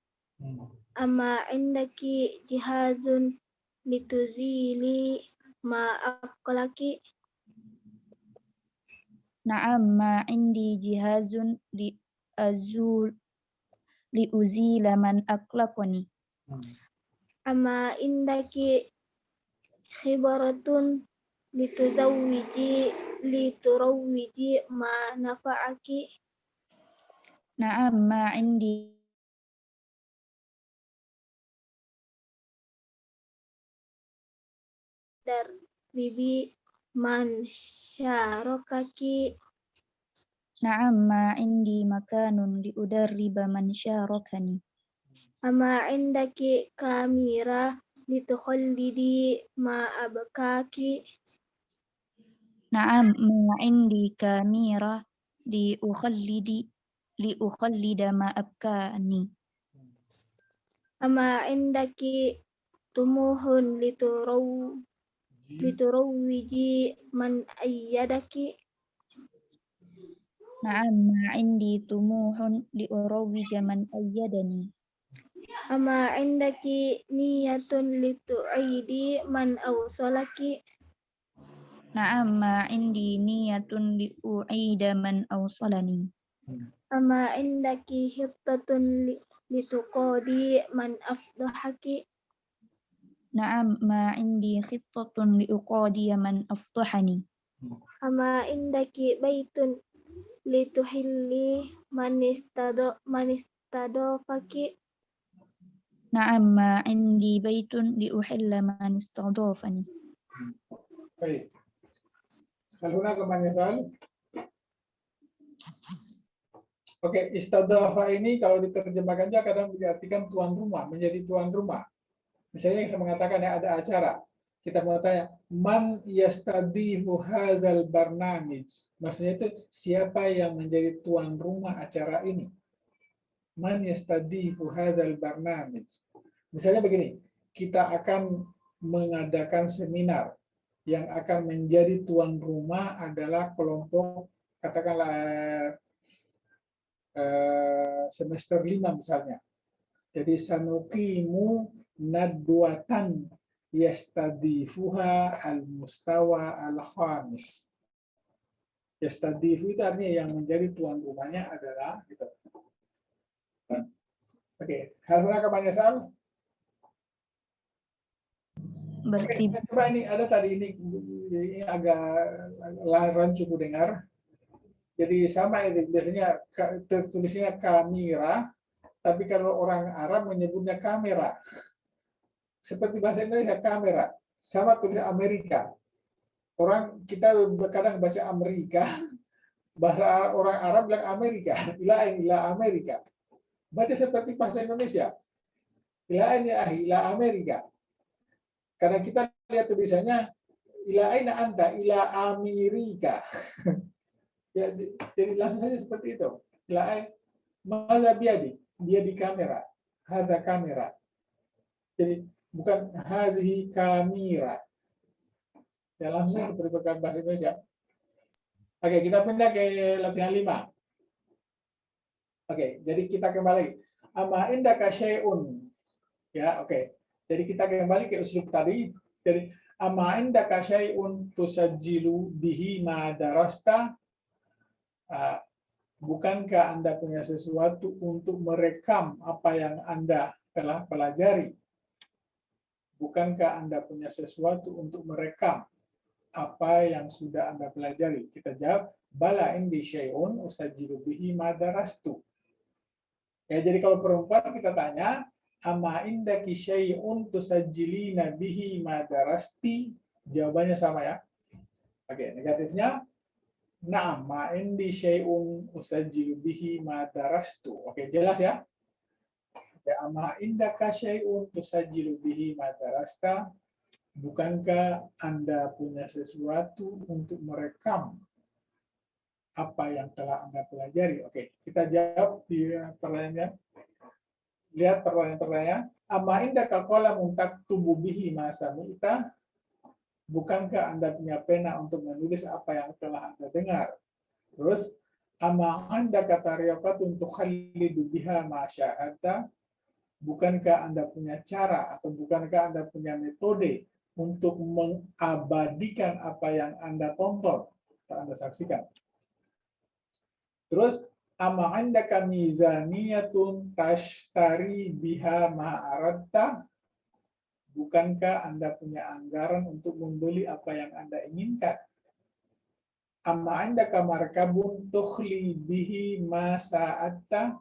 Ama indaki jihazun lituzili ma akalaki. Na'am ma indi jihazun liuzila man aklaqani. Ama indaki khibaratun liturawwiji ma nafa'aki. Na'am ma indi Darribi man syarakaki. Na'am ma indi makanun liudarriba man syarakani. Ama indaki kamira litukhallidi ma abkaki. Na'am ma indi kamira liukhallida ma abkani. Ama indaki tumuhun liturawwiji man ayyadaki. Na'am ma indi tumuhun liurawwija man ayyadani. Ama indaki niyatun litu'idi man awsalaki. Na'am ma indi niyatun liu'ida man awsalani. Ama indaki hittatun lituqadi man afdahaki. Na'am ma indi khittatun liuqadiya man afdahani. Ama indaki baitun lituhilli man istadafaki. Na'am ma indi baitun liuhilla man istadafani. baik hal hunaka man yasal. Oke, istadafa ini kalau diterjemahkan saja kadang diartikan tuan rumah, menjadi tuan rumah. Misalnya yang saya mengatakan ya ada acara, kita mau tanya, man yastadifu hadzal barnamij. Maksudnya itu siapa yang menjadi tuan rumah acara ini? Man yastadifu hadzal barnamij. Misalnya begini, kita akan mengadakan seminar yang akan menjadi tuan rumah adalah kelompok katakanlah semester 5 misalnya. Jadi sanuqimu nadwatan yastadifuha al-mustawa al-khamis. Yastadifu itu artinya yang menjadi tuan rumahnya adalah gitu. Oke, hal mana banyak soal? Berarti Coba ini ada tadi ini agak rancu ku dengar. Jadi sama itu biasanya tertulisnya kamera, tapi kalau orang Arab menyebutnya kamera. Seperti bahasa Indonesia kamera, sama tulis Amerika. Orang kita kadang baca Amerika, bahasa orang Arab bilang Amerika, ila Amerika. Baca seperti bahasa Indonesia, ila Amerika. Karena kita lihat tulisannya ila aina anta, ila Amerika. Ya, jadi langsung saja seperti itu. Ila maza biadi, dia di kamera, hadza kamera. Jadi bukan hazihi kamera. Ya langsung seperti bahasa Indonesia. Oke, kita pindah ke latihan 5. Oke, jadi kita kembali. Amma indaka syai'un. Ya, oke. Jadi kita kembali ke uslub tadi. Jadi amma indaka syai'un tusajjilu bihi ma darasta. Bukankah Anda punya sesuatu untuk merekam apa yang Anda telah pelajari? Bukankah Anda punya sesuatu untuk merekam apa yang sudah Anda pelajari? Kita jawab, bala indi syai'un usajjilu bihi ma darastu. Ya, jadi kalau perempuan kita tanya, amma indaki syai'un tusajjilina bihi ma darasti? Jawabannya sama ya. Oke, negatifnya na'am ma indi syai'un usajjilu bihi ma darastu. Oke, jelas ya? Ya, amma indaka syai'un tusajjilu bihi ma darasta? Bukankah Anda punya sesuatu untuk merekam apa yang telah Anda pelajari? Oke, kita jawab di pertanyaannya. Lihat pertanyaan-pertanyaan. Amma indaka qalamun taktubu bihi ma sami'ta? Bukankah Anda punya pena untuk menulis apa yang telah Anda dengar? Terus, amma indaka tariqatun tukhallidu biha ma sya'ata? Bukankah Anda punya cara atau bukankah Anda punya metode untuk mengabadikan apa yang Anda tonton atau Anda saksikan? Terus, amma indaka mizaniyatun tashtari biha ma aradta? Bukankah Anda punya anggaran untuk membeli apa yang Anda inginkan? Amma indaka markabun tukhli bihi ma sa'atta?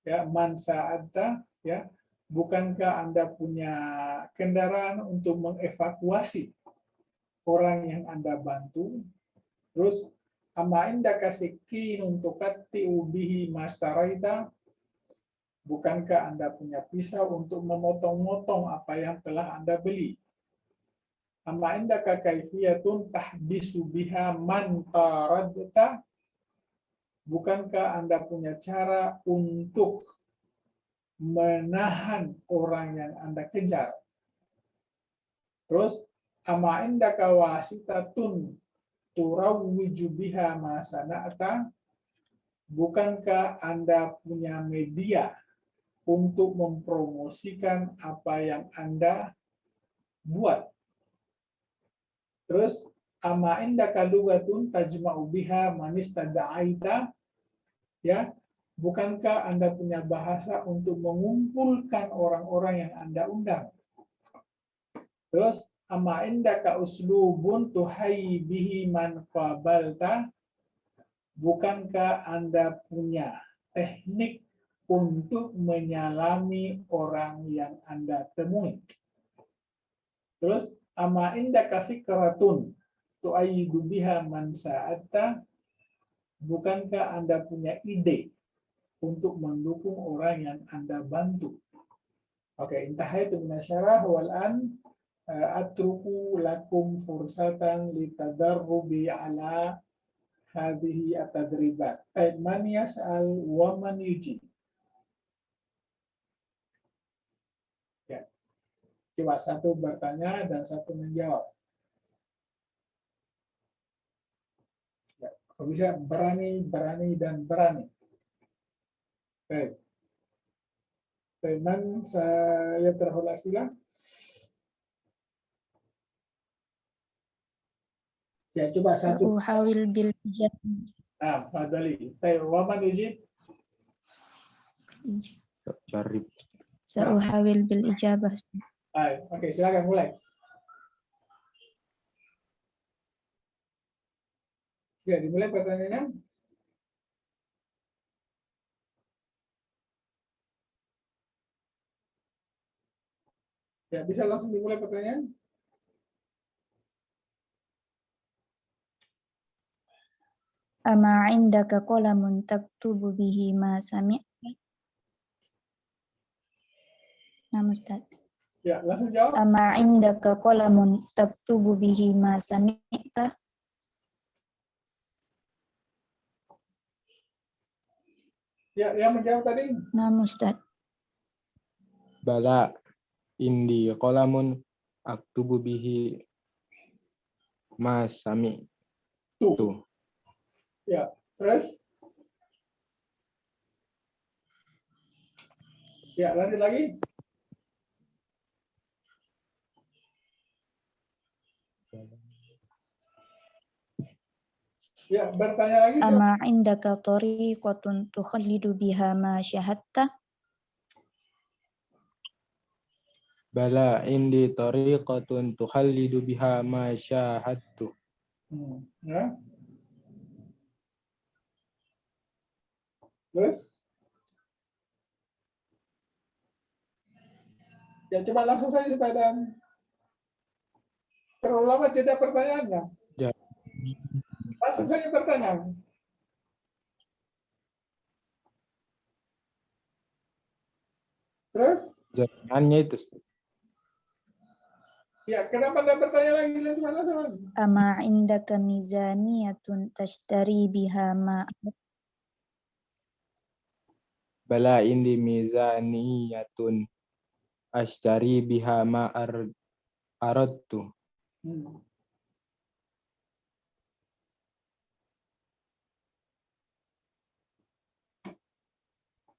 Ya, man sa'atta, ya. Bukankah Anda punya kendaraan untuk mengevakuasi orang yang Anda bantu? Terus, amma indaka sikinun tuqatti'u bihi mastaraita? Bukankah Anda punya pisau untuk memotong-motong apa yang telah Anda beli? Amma indaka kaifiyatun tahbisu biha man taradta? Bukankah Anda punya cara untuk menahan orang yang Anda kejar? Terus, amma indaka wasitatun turawwiju biha ma sana'ta? Bukankah Anda punya media untuk mempromosikan apa yang Anda buat? Terus, amma indaka lugatun tajma'u biha man istada'aita? Ya, bukankah Anda punya bahasa untuk mengumpulkan orang-orang yang Anda undang? Terus, amma indaka uslubun tuhayyi bihi man qabalta? Bukankah Anda punya teknik untuk menyalami orang yang Anda temui? Terus, amma indaka fikratun tu'ayyidu biha man sa'atta? Bukankah Anda punya ide untuk mendukung orang yang Anda bantu? Oke, intahaitu minasyarah wal an atruku lakum fursatan litadarrubi ala hadhihi at-tadribat. Man yas'al wa man yujib. Ya. Coba satu bertanya dan satu menjawab. Ya. Kalau bisa berani, berani, dan berani. Baik. Teman saya terhula silang. Ya, coba satu. Sa'uhawil bil ijabah. Fadali. Baik, waman ijib. Jarib. Sa'uhawil bil ijabah. Baik, oke, silakan mulai. Ya, dimulai pertanyaannya. Ya, bisa langsung dimulai pertanyaan. Ama indaka qalamun taktubu bihi ma sami'ta? Nah, Ustaz. Ya, langsung jawab. Ama indaka qalamun taktubu bihi ma sami'ta? Ya, yang menjawab tadi. Nah, Ustaz. Bala indi qalamun aktubu bihi ma sami tu. Ya, terus. Ya, lanjut lagi. Ya, bertanya lagi. Ama indaka tariqatun tukhallidu biha ma syahadta? Bala indi tariqatun tukhallidu biha ma syahadtu. Ya. Terus? Ya, coba langsung saja supaya terlalu lama jeda pertanyaannya. Ya. Langsung saja pertanyaan. Terus? Jawabannya itu. Ya, kenapa Anda bertanya lagi? Ama indaka mizaniyatun tashtari biha ma Bala indi mizaniyatun ashtari biha ma aradtu.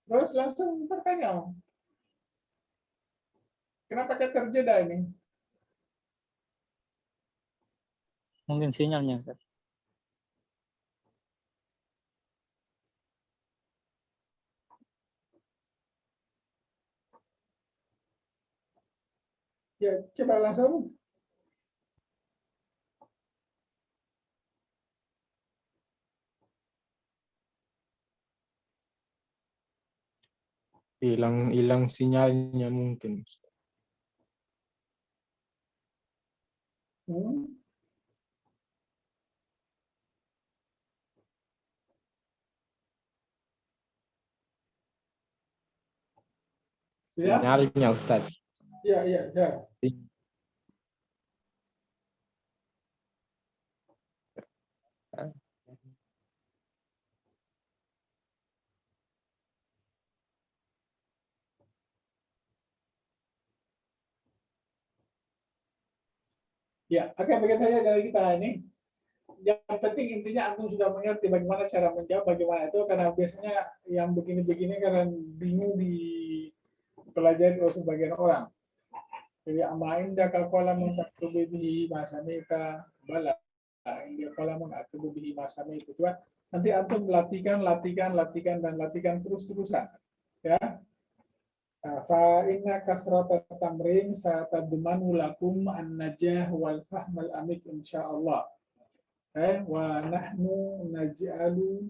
Terus langsung pertanyaan. Kenapa kayak terjeda ini? Mungkin sinyalnya, Ustaz. Ya, coba langsung. Hilang sinyalnya mungkin. Ya, Sinyalnya Ustaz. ya. Ya, oke, begitu saja dari kita ini. Yang penting intinya antum sudah mengerti bagaimana cara menjawab, bagaimana itu, karena biasanya yang begini-begini karena bingung dipelajari oleh sebagian orang. Jadi amain dakal kolam taktubu bihi masamika bala india kolam taktubu bihi masamika. Coba nanti antum latihkan terus-terusan, ya. Fa inna kasrata tamrin satadmanu lakum an-najah wal fahmal amik insyaallah. Wa nahnu naj'alu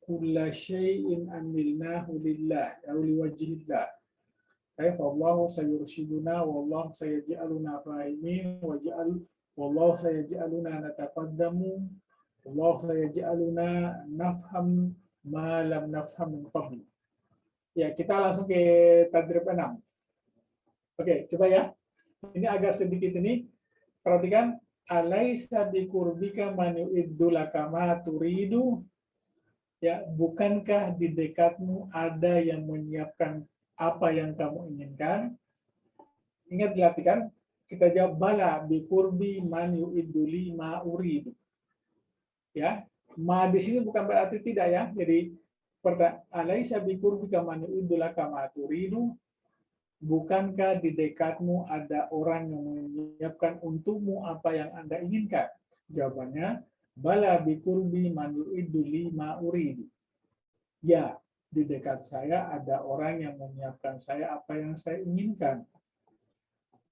kulla syai'in amilnahu lillah aw liwajhillah. Fallahu sayurshiduna wallahu sayaj'aluna fahimin wallahu sayaj'aluna nataqaddamu wallahu sayaj'aluna nafham ma lam nafham min qabl. Ya, kita langsung ke tadrib 6. Oke, coba ya. Ini agak sedikit ini. Perhatikan. Alaisa bikurbika man yu'iddu laka ma turidu. Ya, bukankah di dekatmu ada yang menyiapkan apa yang kamu inginkan? Ingat dilatihkan. Kita jawab bala bikurbi man yu'iddu li ma uridu. Ya. Ma di sini bukan berarti tidak ya. Jadi alaisa bikurbika man yu'idulaka ma turidu. Bukankah di dekatmu ada orang yang menyiapkan untukmu apa yang Anda inginkan? Jawabannya, bala bikurbi man yu'iduli ma uridu. Ya, di dekat saya ada orang yang menyiapkan saya apa yang saya inginkan.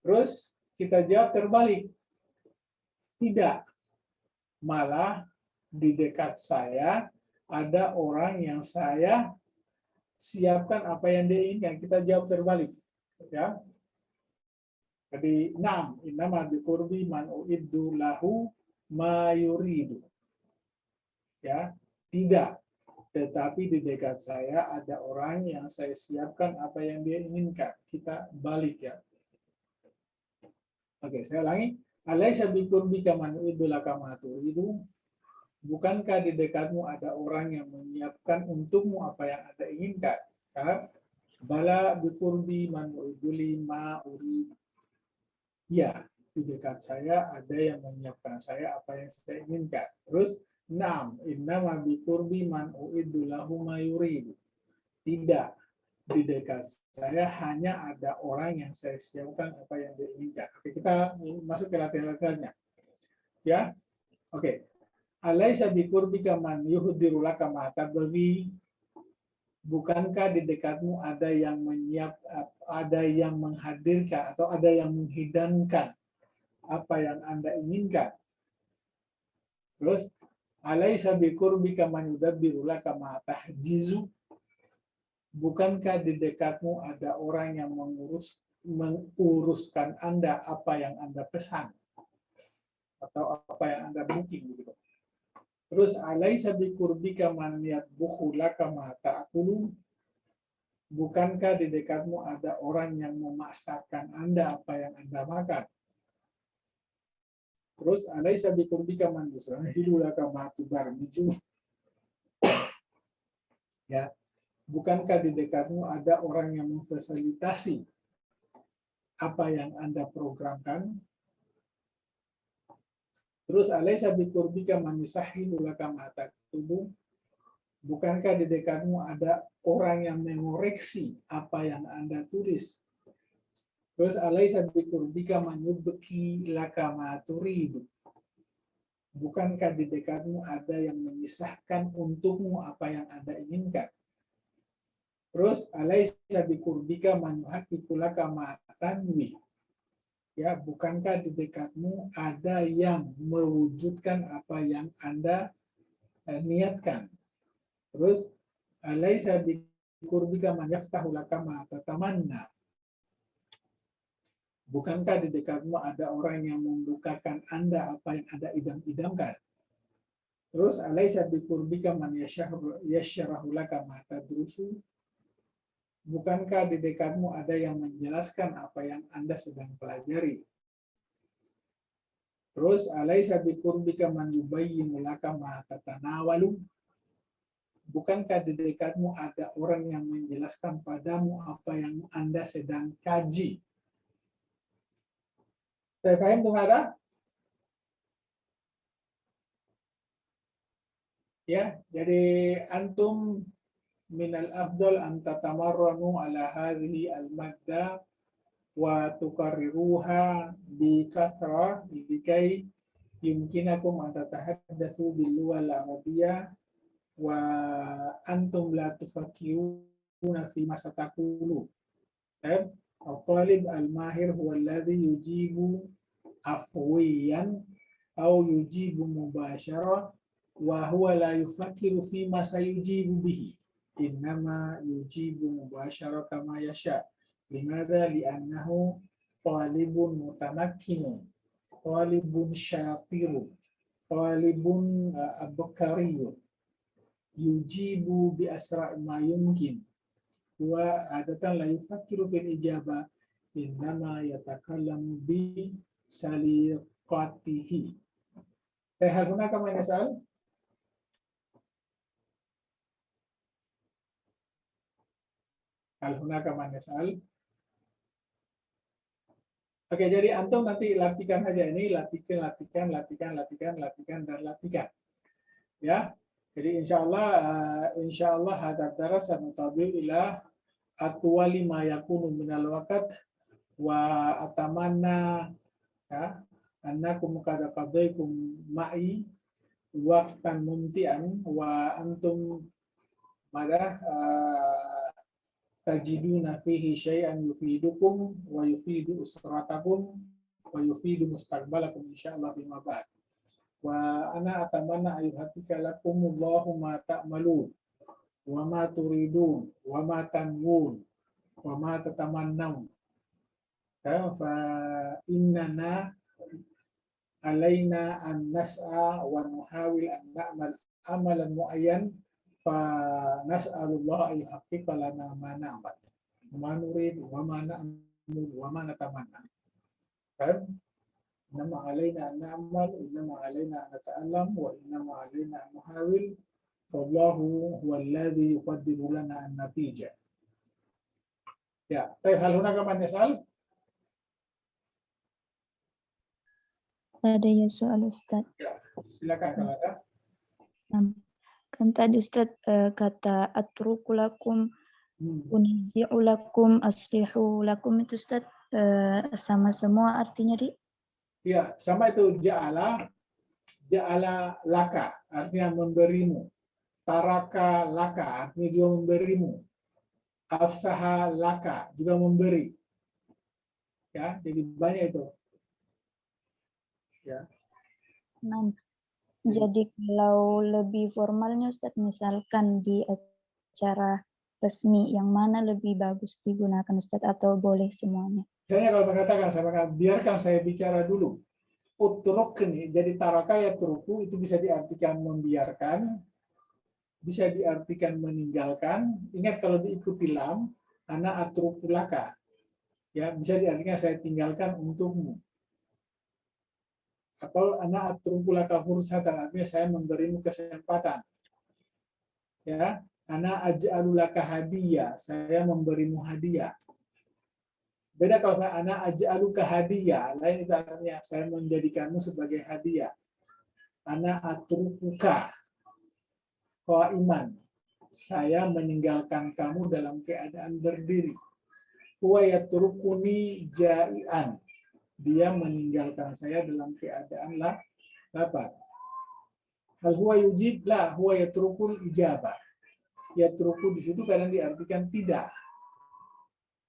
Terus kita jawab terbalik. Tidak. Malah di dekat saya ada orang yang saya siapkan apa yang dia inginkan. Kita jawab terbalik. Ya. Jadi, nam, innama biqurbi man uiddu lahu ma yuridu. Ya, tidak. Tetapi di dekat saya ada orang yang saya siapkan apa yang dia inginkan. Kita balik ya. Oke, saya ulangi. Alaisa biqurbika man uiddu laka ma turidu. Bukankah di dekatmu ada orang yang menyiapkan untukmu apa yang Anda inginkan? Ya. Bala biqurbi man uiddu ma uridu. Ya, di dekat saya ada yang menyiapkan saya apa yang saya inginkan. Terus, nam, innama biqurbi man uiddu lahu ma yuridu. Tidak, di dekat saya hanya ada orang yang saya siapkan apa yang dia inginkan. Oke, kita masuk ke latihan-latihannya. Ya, oke. Alaisa biqurbika man yuhdiru laka ma tabghi. Bukankah di dekatmu ada yang ada yang menghadirkan atau ada yang menghidangkan apa yang Anda inginkan? Terus, alaisa biqurbika man yudabbiru laka ma tahjizu. Bukankah di dekatmu ada orang yang menguruskan Anda apa yang Anda pesan atau apa yang Anda booking gitu. Terus alaisa biqurbika man yatbukhu laka ma ta'kulun. Bukankah di dekatmu ada orang yang memasakkan Anda apa yang Anda makan? Terus alaisa biqurbika man yusahilu laka ma tubarmiju. Ya. Bukankah di dekatmu ada orang yang memfasilitasi apa yang Anda programkan? Terus alaisa biqurbika man yusahhilu laka ma taktubu. Bukankah di dekatmu ada orang yang mengoreksi apa yang Anda tulis? Terus alaisa biqurbika man yubki laka ma turidu. Bukankah di dekatmu ada yang menyisahkan untukmu apa yang Anda inginkan? Terus alaisa biqurbika man yuhaqqiqu laka ma tanwi. Ya, bukankah di dekatmu ada yang mewujudkan apa yang Anda niatkan? Terus alaisa biqurbika man yaftahu laka ma tatamanna. Bukankah di dekatmu ada orang yang membukakan Anda apa yang Anda idam-idamkan? Terus alaisa biqurbika man yashrahu laka ma tadrusu. Bukankah di dekatmu ada yang menjelaskan apa yang Anda sedang pelajari? Terus alaisa biqurbika man yubayyinu laka ma tatanawalu. Bukankah di dekatmu ada orang yang menjelaskan padamu apa yang Anda sedang kaji? Saya paham ada? Ya, jadi antum minal afdal an tatamarranu ala hadhihi al-madda wa tukarriruha bi kathrah likai yumkinakum an tatahaddatsu bil lughah al-arabiyyah wa antum la tufakkiruna fi ma sataqulu. Al-talib al-mahir huwa alladhi yujibu afwiyan aw yujibu mubashara wa huwa la yufakkiru fi ma sayujibu bihi. Innama yujibu mubashara kama yasha. Limadha? Li'annahu talibun mutamakkinun, talibun syatirun, talibun abkariyun. Yujibu bi asra' ma yumkin. Wa adatan la yufakkiru fil ijabah. Innama yatakallamu bi saliqatihi. Hal hunaka man yas'al? Hal hunaka man yas'al? Oke, jadi antum nanti latihkan aja ini, latihkan, dan latihkan. Ya. Jadi insya Allah hadap daras sanutabil ila atwali ma yakunu minal waqt wa atamanna ya annakum qad qadaytum ma'i waqtan mumti'an wa antum mada tajiduna fihi syai'an yufidukum wa yufidu usratakum wa yufidu mustaqbalakum insyaallah bima ba'd. Wa ana atamanna ayuhatika lakumullahu ma ta'malun wa ma turidun wa ma tanwun wa ma tatamannaun. Fa innana alaina an nas'a wa nuhawil an na'mal amalan muayyan fa nas'alullah ay yuhaqqiqa lana ma na'mal wa ma nurid wa ma na'mul wa ma natamanna. Kan innama alaina an na'mal innama alaina an nata'allam wa innama alaina an nuhawil wallahu huwallazi yuqaddiru lana an-natija. Ya, hal hunaka man yas'al? Ada ya soal Ustaz. Ya, silakan kalau ada. Kan tadi Ustaz kata atruku lakum, unzi'u lakum, aslihu lakum itu Ustaz sama semua artinya di? Ya, sama itu ja'ala laka artinya memberimu. Taraka laka artinya juga memberimu. Afsaha laka juga memberi. Ya, jadi banyak itu. Ya. Nah, jadi kalau lebih formalnya Ustaz, misalkan di acara resmi, yang mana lebih bagus digunakan Ustaz atau boleh semuanya? Misalnya kalau mengatakan, biarkan saya bicara dulu. Utrukni, jadi taraka ya turuku, itu bisa diartikan membiarkan, bisa diartikan meninggalkan. Ingat kalau diikuti lam, ana atrukulaka. Ya, bisa diartikan saya tinggalkan untukmu. Atau ana atrukulaka fursatan, artinya saya memberimu kesempatan. Ya, ana aj'alulaka hadiah, saya memberimu hadiah. Beda kalau ana aj'aluka hadiah, lain itu artinya saya menjadikanmu sebagai hadiah. Ana atrukuka qaiman, saya meninggalkan kamu dalam keadaan berdiri. Huwa yatrukuni ja'ian, dia meninggalkan saya dalam keadaan lapar. Hal huwa yujib la huwa yatrukul ijabah. Yatruku di situ kadang diartikan tidak.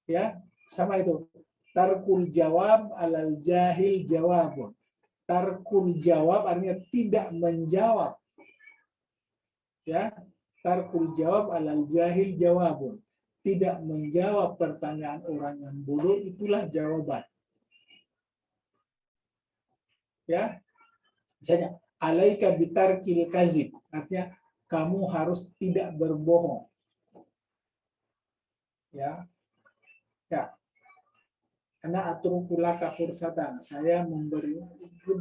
Ya, sama itu. Tarkul jawab alal jahil jawabun. Tarkul jawab artinya tidak menjawab. Ya, tarkul jawab alal jahil jawabun. Tidak menjawab pertanyaan orang yang bodoh itulah jawaban. Ya, misalnya alaika bitarkil kazib, artinya kamu harus tidak berbohong. Ya, karena atrukulaka fursatan, saya memberi,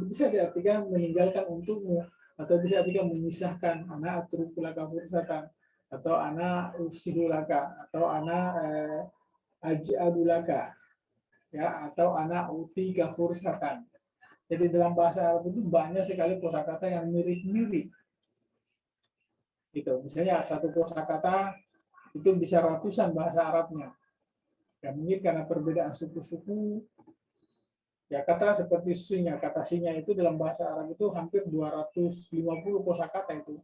bisa diartikan meninggalkan untukmu, atau bisa diartikan memisahkan, ana atrukulaka fursatan, atau ana usilulaka, atau ana aj'alulaka, ya, atau ana utika fursatan. Jadi dalam bahasa Arab itu banyak sekali kosakata yang mirip-mirip. Gitu. Misalnya satu kosakata itu bisa ratusan bahasa Arabnya. Ya, mungkin karena perbedaan suku-suku. Ya, kata seperti sinya, kata sinya itu dalam bahasa Arab itu hampir 250 kosakata itu.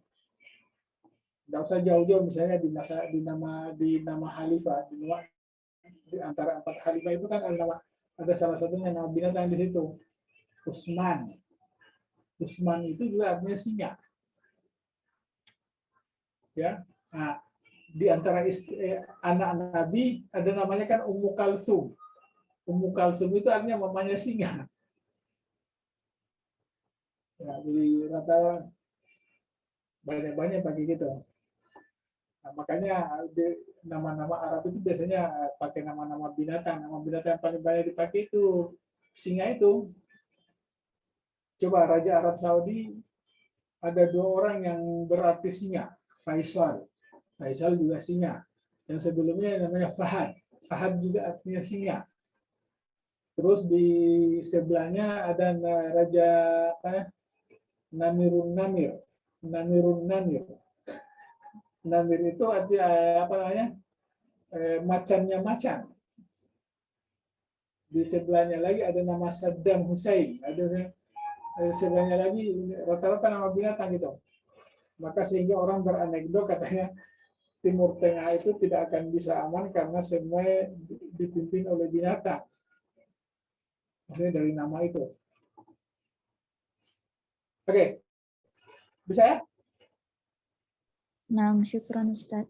Tidak usah jauh-jauh, misalnya di nama Khalifah, di antara 4 Khalifah itu kan ada salah satunya nama binatang di situ. Usman. Usman itu juga artinya singa. Ya. Nah, di antara anak Nabi ada namanya kan Ummu Kalsum. Ummu Kalsum itu artinya mamanya singa. Ya, jadi rata banyak-banyak pakai gitu. Nah, makanya nama-nama Arab itu biasanya pakai nama-nama binatang. Nama binatang yang paling banyak dipakai itu singa itu. Coba Raja Arab Saudi ada 2 orang yang berarti singa. Faisal juga singa. Yang sebelumnya namanya Fahad. Fahad juga artinya singa. Terus di sebelahnya ada Raja Namirun Namir. namirun namir. Namir itu artinya apa namanya? Macannya macan. Di sebelahnya lagi ada nama Saddam Hussein. Ada sebelahnya lagi rata-rata nama binatang gitu. Maka sehingga orang beranekdot katanya Timur Tengah itu tidak akan bisa aman karena semua dipimpin oleh binatang. Maksudnya dari nama itu. Oke. Bisa ya? Nah, syukran Ustaz.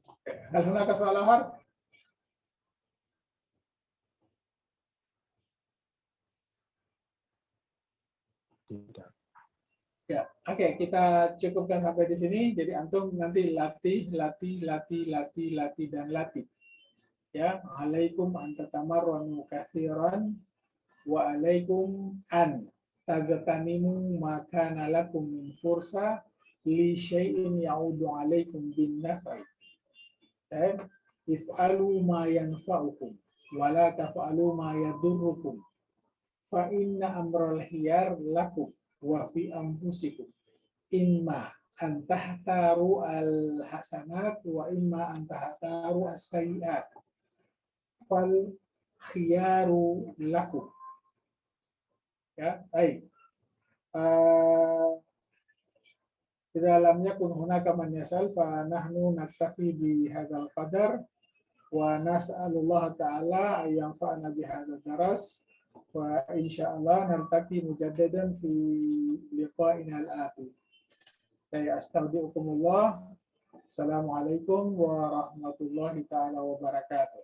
Alhamdulillah soal lahar. Tidak. Ya, oke, kita cukupkan sampai di sini. Jadi antum nanti latih, dan latih. Ya, alaikum an tatamarranu katsiran wa alaikum an tagatanimu maka nalakum min fursa li syai'in ya'udu alaikum bin naf'i. If'alu ma yanfa'ukum wa la taf'alu ma yadurrukum fa inna amral khiyar lakum wa fi anfusikum imma an tahtaru al hasanat wa imma an tahtaru as sayyi'at fal khiyaru lakum. Ya, baik. Idza lam yakun hunaka man yasal fa nahnu naktafi bi hadzal qadar wa nas'alullah ta'ala ay yanfa'ana bi hadzal daras wa insyaallah naltaqi mujaddadan fi liqa'ina al-ati. Saya astaudiukumullah. Assalamualaikum warahmatullahi taala wabarakatuh.